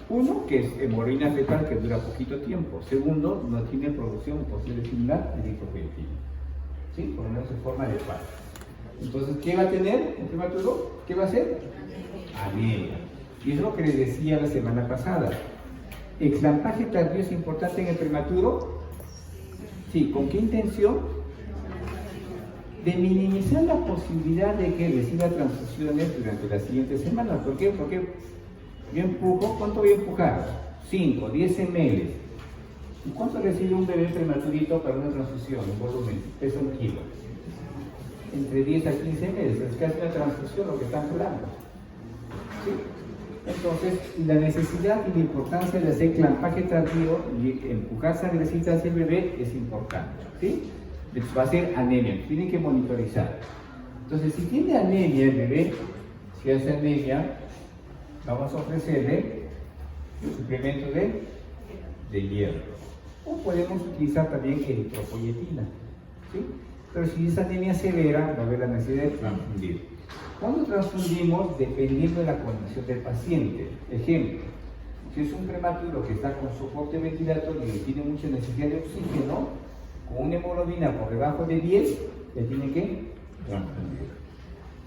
Uno, que es hemorroína fetal que dura poquito tiempo. Segundo, no tiene producción posible similar de eritropoyetina. ¿Sí? Por lo menos en forma de par. Entonces, ¿qué va a tener el prematuro? ¿Qué va a hacer? Anemia. Y es lo que les decía la semana pasada. ¿El clampaje tardío es importante en el prematuro? Sí. ¿Con qué intención? De minimizar la posibilidad de que reciba transfusiones durante las siguientes semanas. ¿Por qué? Porque yo empujo, ¿cuánto voy a empujar? 5, 10 ml. ¿Y cuánto recibe un bebé prematurito para una transfusión en volumen? Pesa 1 kilo. Entre 10 a 15 ml, es casi una transfusión lo que están curando. ¿Sí? Entonces, la necesidad y la importancia de hacer clampaje tardío y empujar sangrecita hacia el bebé es importante. ¿Sí? Entonces, va a ser anemia, tiene que monitorizar. Entonces, si tiene anemia el bebé, si hace anemia, vamos a ofrecerle un suplemento de hierro. O podemos utilizar también eritropoyetina. ¿Sí? Pero si es anemia severa, va a haber la necesidad de transfundir. ¿Cuándo transfundimos? Dependiendo de la condición del paciente. Ejemplo, si es un prematuro que está con soporte ventilatorio y tiene mucha necesidad de oxígeno, con una hemoglobina por debajo de 10, le tiene que transfundir.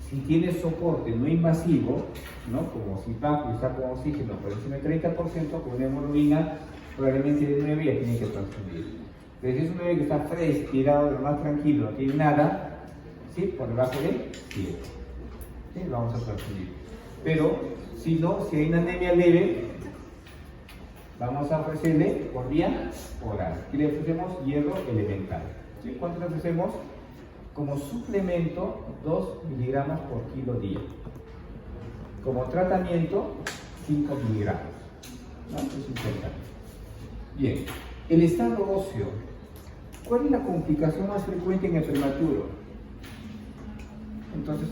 Si tiene soporte no invasivo, ¿no? Como CPAP y está con oxígeno por encima del 30%, con una hemoglobina probablemente de 9 ya tiene que transfundir. Pero si es un bebé que está fresco, tirado, lo más tranquilo, no tiene nada, ¿sí? Por debajo de 7. ¿Sí? Vamos a transfundir. Pero si no, si hay una anemia leve, vamos a ofrecerle por vía oral. Aquí le ofrecemos hierro elemental. ¿Sí? ¿Cuánto le ofrecemos? Como suplemento, 2 miligramos por kilo día. Como tratamiento, 5 miligramos. ¿No? Es 50. Bien, el estado óseo. ¿Cuál es la complicación más frecuente en el prematuro? Entonces,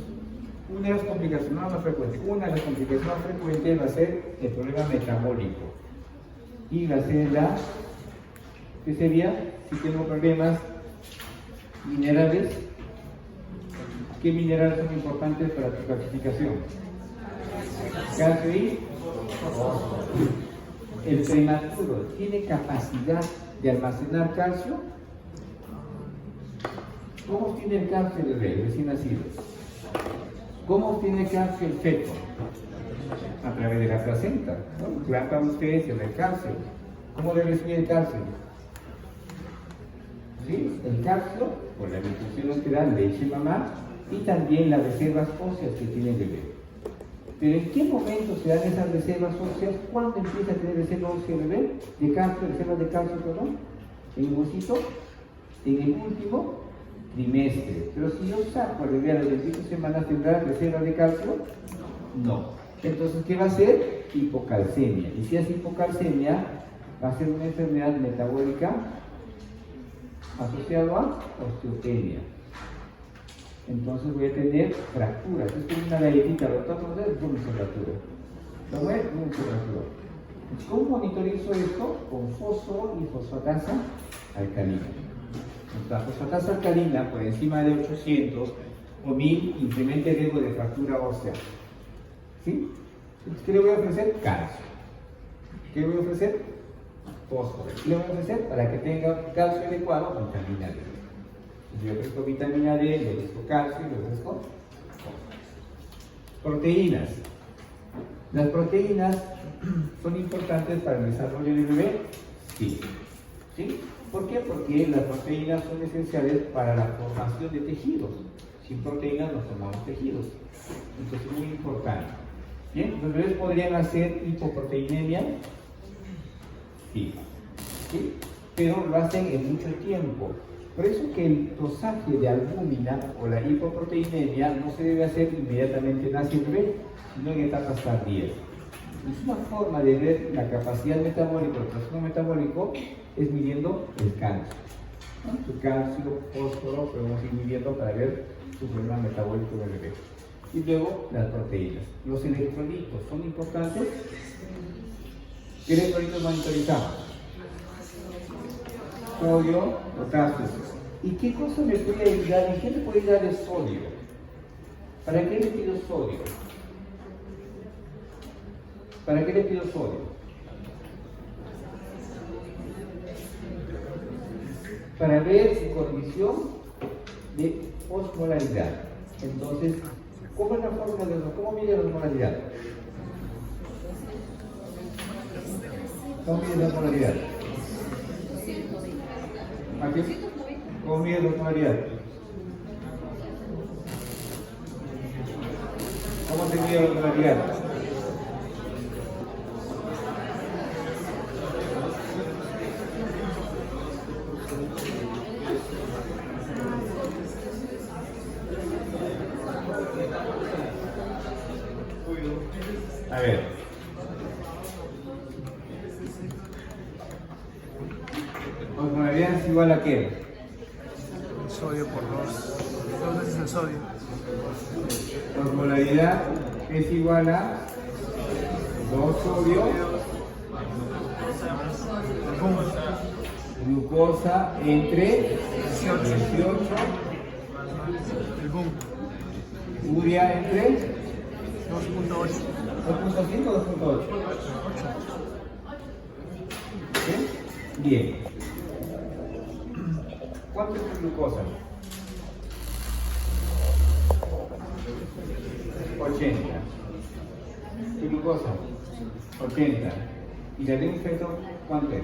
una de las complicaciones más frecuentes va a ser el problema metabólico. Y va a ser ¿qué sería? Si tengo problemas minerales, ¿qué minerales son importantes para tu clasificación? Calcio y fósforo. ¿El prematuro tiene capacidad de almacenar calcio? ¿Cómo obtiene el calcio el bebé recién nacido? ¿Cómo obtiene calcio el feto? A través de la placenta. ¿No? Implantan ustedes el calcio. ¿Cómo debe recibir el calcio? ¿Sí? El calcio, por la nutrición que da leche mamá y también las reservas óseas que tiene el bebé. Pero ¿en qué momento se dan esas reservas óseas? ¿Cuándo empieza a tener reservas óseas el bebé? De calcio, reservas de calcio, perdón. ¿En el huesito? En el último trimestre. Pero si yo saco al bebé a las 25 semanas, ¿tendrá reservas de calcio? No. Entonces, ¿qué va a ser? Hipocalcemia. Y si es hipocalcemia, va a ser una enfermedad metabólica asociada a osteopenia. Entonces voy a tener fracturas. Esto es una galletita, lo trato de hacer, una fractura. Lo voy a hacer una fractura. ¿Cómo monitorizo esto? Con fósforo y fosfatasa alcalina. La fosfatasa alcalina por encima de 800 o 1000 incrementa el riesgo de fractura ósea. ¿Sí? Entonces, ¿qué le voy a ofrecer? Calcio. ¿Qué le voy a ofrecer? Fósforo. ¿Qué le voy a ofrecer? Para que tenga calcio adecuado, vitamina D. Si yo ofrezco vitamina D, le ofrezco calcio y le ofrezco fósforo. Proteínas. ¿Las proteínas son importantes para el desarrollo del bebé? Sí. ¿Sí? ¿Por qué? Porque las proteínas son esenciales para la formación de tejidos. Sin proteínas no formamos tejidos. Entonces es muy importante. Bien, ¿los bebés podrían hacer hipoproteinemia? Sí. ¿Sí? Pero lo hacen en mucho tiempo. Por eso que el dosaje de albúmina o la hipoproteinemia no se debe hacer inmediatamente nace el bebé, sino en etapas tardías. Es una forma de ver la capacidad metabólica, el trastorno metabólico, es midiendo el calcio. ¿No? Su calcio, fósforo, podemos ir midiendo para ver su problema metabólico del bebé. Y luego las proteínas. Los electrolitos son importantes. ¿Qué electrolitos monitorizamos? Sodio, potasio. ¿Y qué cosa me puede ayudar? ¿En qué me puede ayudar el sodio? ¿Para qué le pido sodio? ¿Para qué le pido sodio? para ver su condición de osmolaridad. Entonces, ¿cómo es la fórmula de cómo mide la osmolaridad? ¿Cómo mide la osmolaridad? ¿Aquí? ¿Cómo mide la osmolaridad? ¿Cómo se mide la osmolaridad? A ver. Osmolaridad es igual a qué? El sodio por 2 veces el sodio. Osmolaridad es igual a 2 sodio, glucosa entre 18, El boom, urea entre 2.8. 2.5 o 2.8. ¿Sí? Bien. ¿Cuánto es tu glucosa? 80. ¿Tu glucosa? 80. ¿Y la de un feto cuánto es?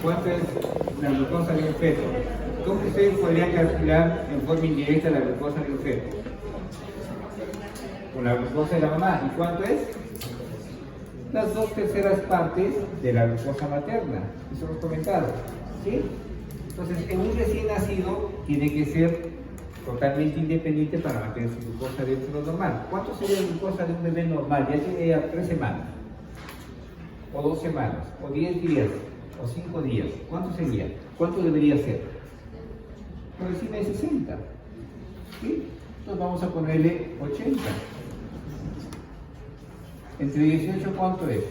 ¿Cuánto es la glucosa de un feto? ¿Cómo ustedes podrían calcular en forma indirecta la glucosa de un feto? Con la glucosa de la mamá. ¿Y cuánto es? Las 2/3 partes de la glucosa materna. Eso hemos comentado. ¿Sí? Entonces, en un recién nacido tiene que ser totalmente independiente para mantener su glucosa dentro de lo normal. ¿Cuánto sería la glucosa de un bebé normal? Ya tiene ya 3 semanas, o 2 semanas, o 10 días, o 5 días. ¿Cuánto sería? ¿Cuánto debería ser? Por encima de 60. ¿Sí? Entonces vamos a ponerle 80. Entre 18, ¿cuánto es?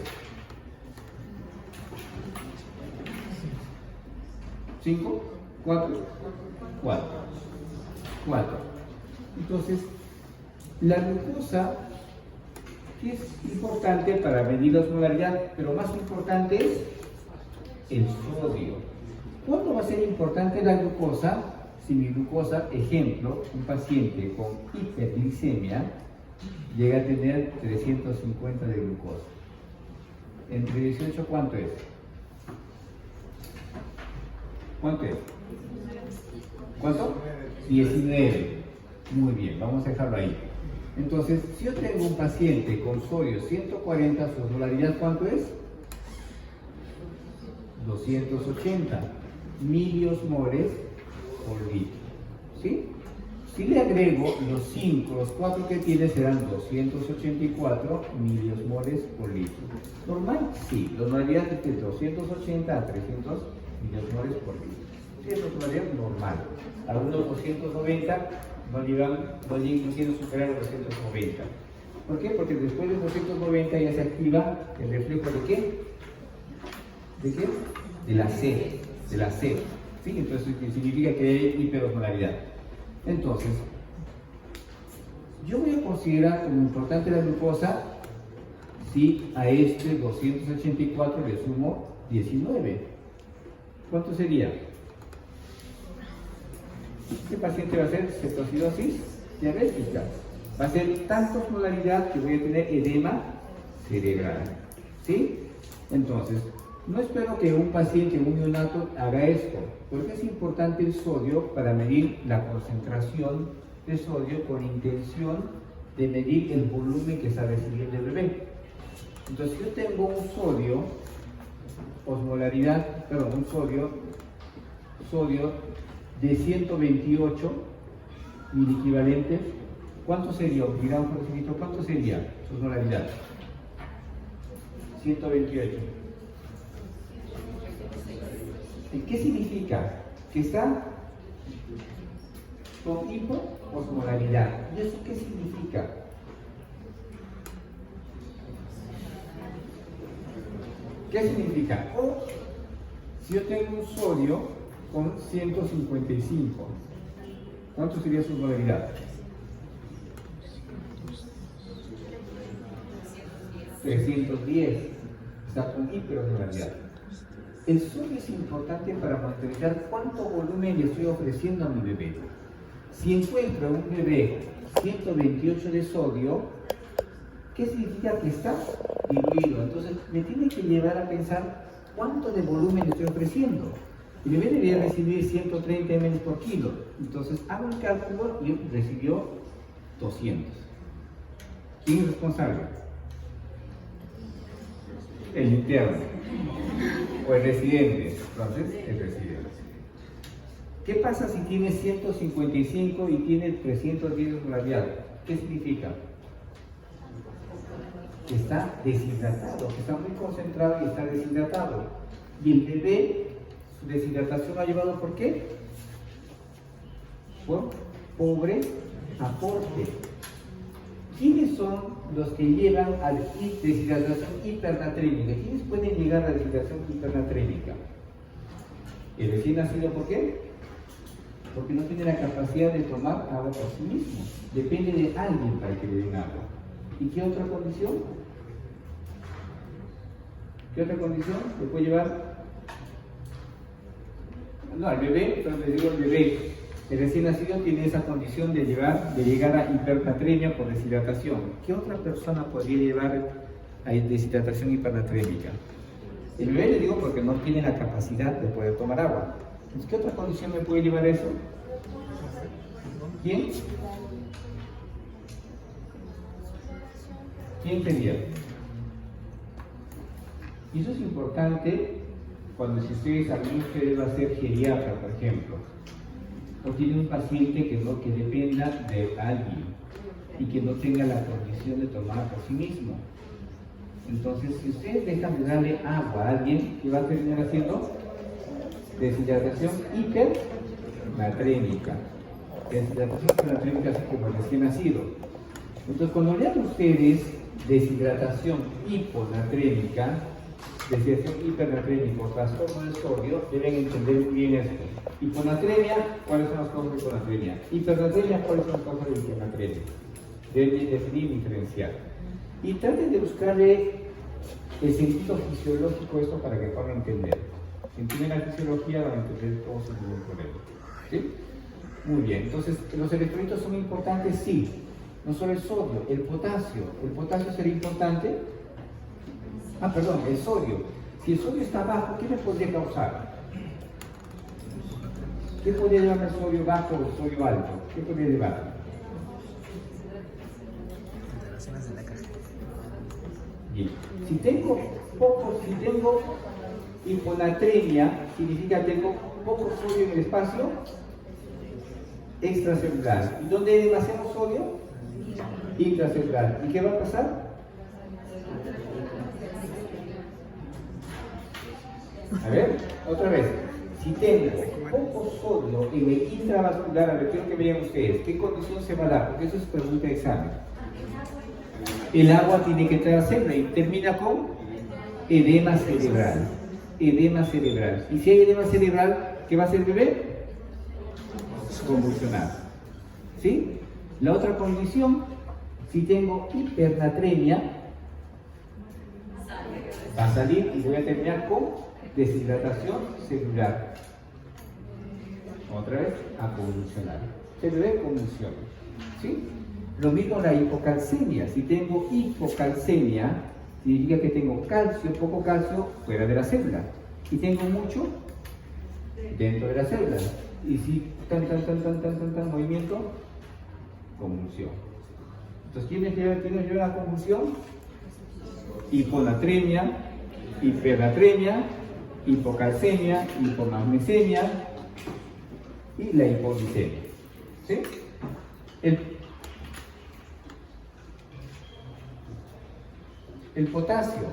5, 4, 4. 4. Entonces, la glucosa es importante para medir la osmolaridad, pero más importante es el sodio. ¿Cuándo va a ser importante la glucosa? Si mi glucosa, ejemplo, un paciente con hiperglicemia llega a tener 350 de glucosa. Entre 18, ¿cuánto es? ¿Cuánto es? ¿Cuánto? 19. Muy bien, vamos a dejarlo ahí. Entonces, si yo tengo un paciente con sodio 140, su osmolaridad, ¿cuánto es? 280 miliosmoles por litro. ¿Sí? Si le agrego los 4 que tiene, serán 284 miliosmoles por litro. ¿Normal? Sí, la osmolaridad es de 280 a 300 miliosmoles por litro. Sí, es osmolaridad normal. Algunos 290 no quieren superar los 290. ¿Por qué? Porque después de 290 ya se activa el reflejo de qué? ¿De qué? De la sed. De la sed. ¿Sí? Entonces significa que hay hiperosmolaridad. Entonces, yo voy a considerar como importante la glucosa si a este 284 le sumo 19. ¿Cuánto sería? Este paciente va a ser cetoacidosis diabética. Va a ser tanta osmolaridad que voy a tener edema cerebral. ¿Sí? Entonces, no espero que un paciente, un neonato, haga esto, porque es importante el sodio para medir la concentración de sodio con intención de medir el volumen que está recibiendo el bebé. Entonces, si yo tengo un sodio, un sodio de 128 miliequivalentes, ¿cuánto sería? Miramos por escrito, ¿cuánto sería su osmolaridad? 128. ¿Qué significa? Que está con hipoosmolaridad. ¿Y eso qué significa? ¿Qué significa? O si yo tengo un sodio con 155, ¿cuánto sería su osmolaridad? 310. está con hiperosmolaridad. El sodio es importante para monitorizar cuánto volumen le estoy ofreciendo a mi bebé. Si encuentro un bebé 128 de sodio, ¿qué significa? Que está diluido. Entonces me tiene que llevar a pensar cuánto de volumen le estoy ofreciendo. El bebé debería recibir 130 ml por kilo. Entonces hago el cálculo y recibió 200. ¿Quién es responsable? El interno o el residente. Entonces, el residente. ¿Qué pasa si tiene 155 y tiene 310 osmolaridad? ¿Qué significa? Que está deshidratado, que está muy concentrado y está deshidratado. Y el bebé, su deshidratación ha llevado ¿por qué? Por pobre aporte. ¿Quiénes son los que llevan a la deshidratación hipernatrémica? ¿Quiénes pueden llegar a la deshidratación hipernatrémica? El recién nacido, ¿por qué? Porque no tiene la capacidad de tomar agua por sí mismo. Depende de alguien para que le den agua. ¿Y qué otra condición? ¿Qué otra condición le puede llevar? No, al bebé, entonces le digo al bebé, el recién nacido tiene esa condición de llegar a hipernatremia por deshidratación. ¿Qué otra persona podría llevar a deshidratación hipernatrémica? El bebé le digo porque no tiene la capacidad de poder tomar agua. Entonces, ¿qué otra condición me puede llevar a eso? ¿Quién? ¿Quién sería? Y eso es importante cuando si ustedes, alguno de ustedes va a ser geriatra, por ejemplo, o tiene un paciente que dependa de alguien y que no tenga la condición de tomar por sí mismo. Entonces, si ustedes dejan de darle agua a alguien, ¿qué va a terminar haciendo? Deshidratación hipernatrémica. Deshidratación hipernatrémica así como recién nacido. Entonces, cuando vean ustedes deshidratación hiponatrémica, deshidratación hipernatrémica o trastorno del sodio, deben entender muy bien esto. Hiponatremia, ¿cuáles son las causas de hiponatremia? Hipernatremia, ¿cuáles son las causas de hiponatremia? Deben definir y diferenciar. Y traten de buscarle el sentido fisiológico a esto para que puedan entender. Si entienden la fisiología, van a entender todo sin ningún problema. ¿Sí? Muy bien, entonces, ¿los electrolitos son importantes? Sí. No solo el sodio, el potasio. ¿El potasio sería importante? Perdón, el sodio. Si el sodio está bajo, ¿qué me podría causar? ¿Qué podría llevarme el sodio bajo o el sodio alto? ¿Qué podría llevar? Alteraciones de la caja. Bien. Si tengo hiponatremia, significa que tengo poco sodio en el espacio extracelular. ¿Y dónde hay demasiado sodio? Intracelular. ¿Y qué va a pasar? A ver, otra vez. Si tengo poco sodio en el intravascular, a ver, quiero que vean ustedes, ¿qué condición se va a dar? Porque eso es pregunta de examen. El agua tiene que entrar a la célula y termina con edema cerebral. Edema cerebral. Y si hay edema cerebral, ¿qué va a hacer el bebé? Convulsionar. ¿Sí? La otra condición, si tengo hipernatremia, va a salir y voy a terminar con deshidratación celular. Otra vez, a convulsionar. Se bebé convulsiona. ¿Sí? Lo mismo la hipocalcemia. Si tengo hipocalcemia, significa que tengo calcio, poco calcio, fuera de la célula. Y tengo mucho dentro de la célula. Y si tan, movimiento, convulsión. Entonces, ¿quiénes llevan la convulsión? Hiponatremia, hipernatremia, hipocalcemia, hipomagnesemia y la hipoglicemia. ¿Sí? El potasio.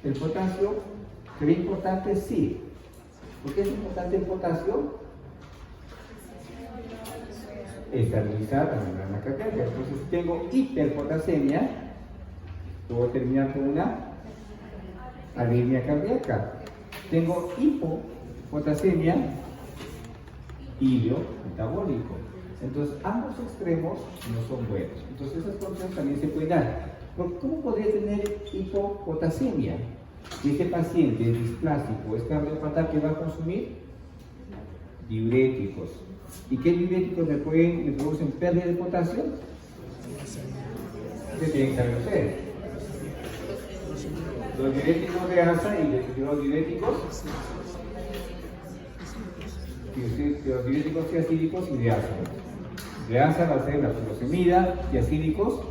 ¿El potasio sería importante? Sí. ¿Por qué es importante el potasio? Estabilizar la membrana cardíaca. Entonces, si tengo hiperpotasemia, puedo terminar con una arritmia cardíaca. Tengo hipopotasemia, ilio metabólico. Entonces, ambos extremos no son buenos. Entonces, esas condiciones también se pueden dar. ¿Cómo podría tener hipopotasemia? Si este paciente es displásico, es cardiopata, ¿qué va a consumir? Diuréticos. ¿Y qué diuréticos le producen pérdida de potasio? ¿Qué tienen que saber ustedes? Los diuréticos de asa y los diuréticos tiacídicos y de asa. De asa va a ser la furosemida, tiacídicos,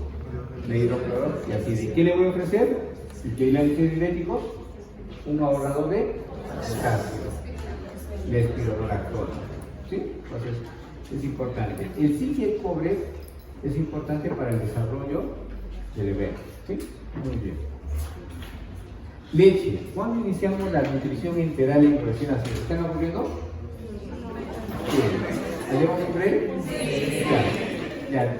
de hidrocloro tiacídico. ¿Qué le voy a ofrecer? Si quiere diuréticos, un ahorrador de calcio, de espironolactona. ¿Sí? Entonces, es importante. El zinc y el cobre es importante para el desarrollo del bebé. ¿Sí? Muy bien. Leche. ¿Cuándo iniciamos la nutrición integral en recién nacidos? ¿Están ocurriendo? Sí. ¿Tenemos que creer? Sí. Ya.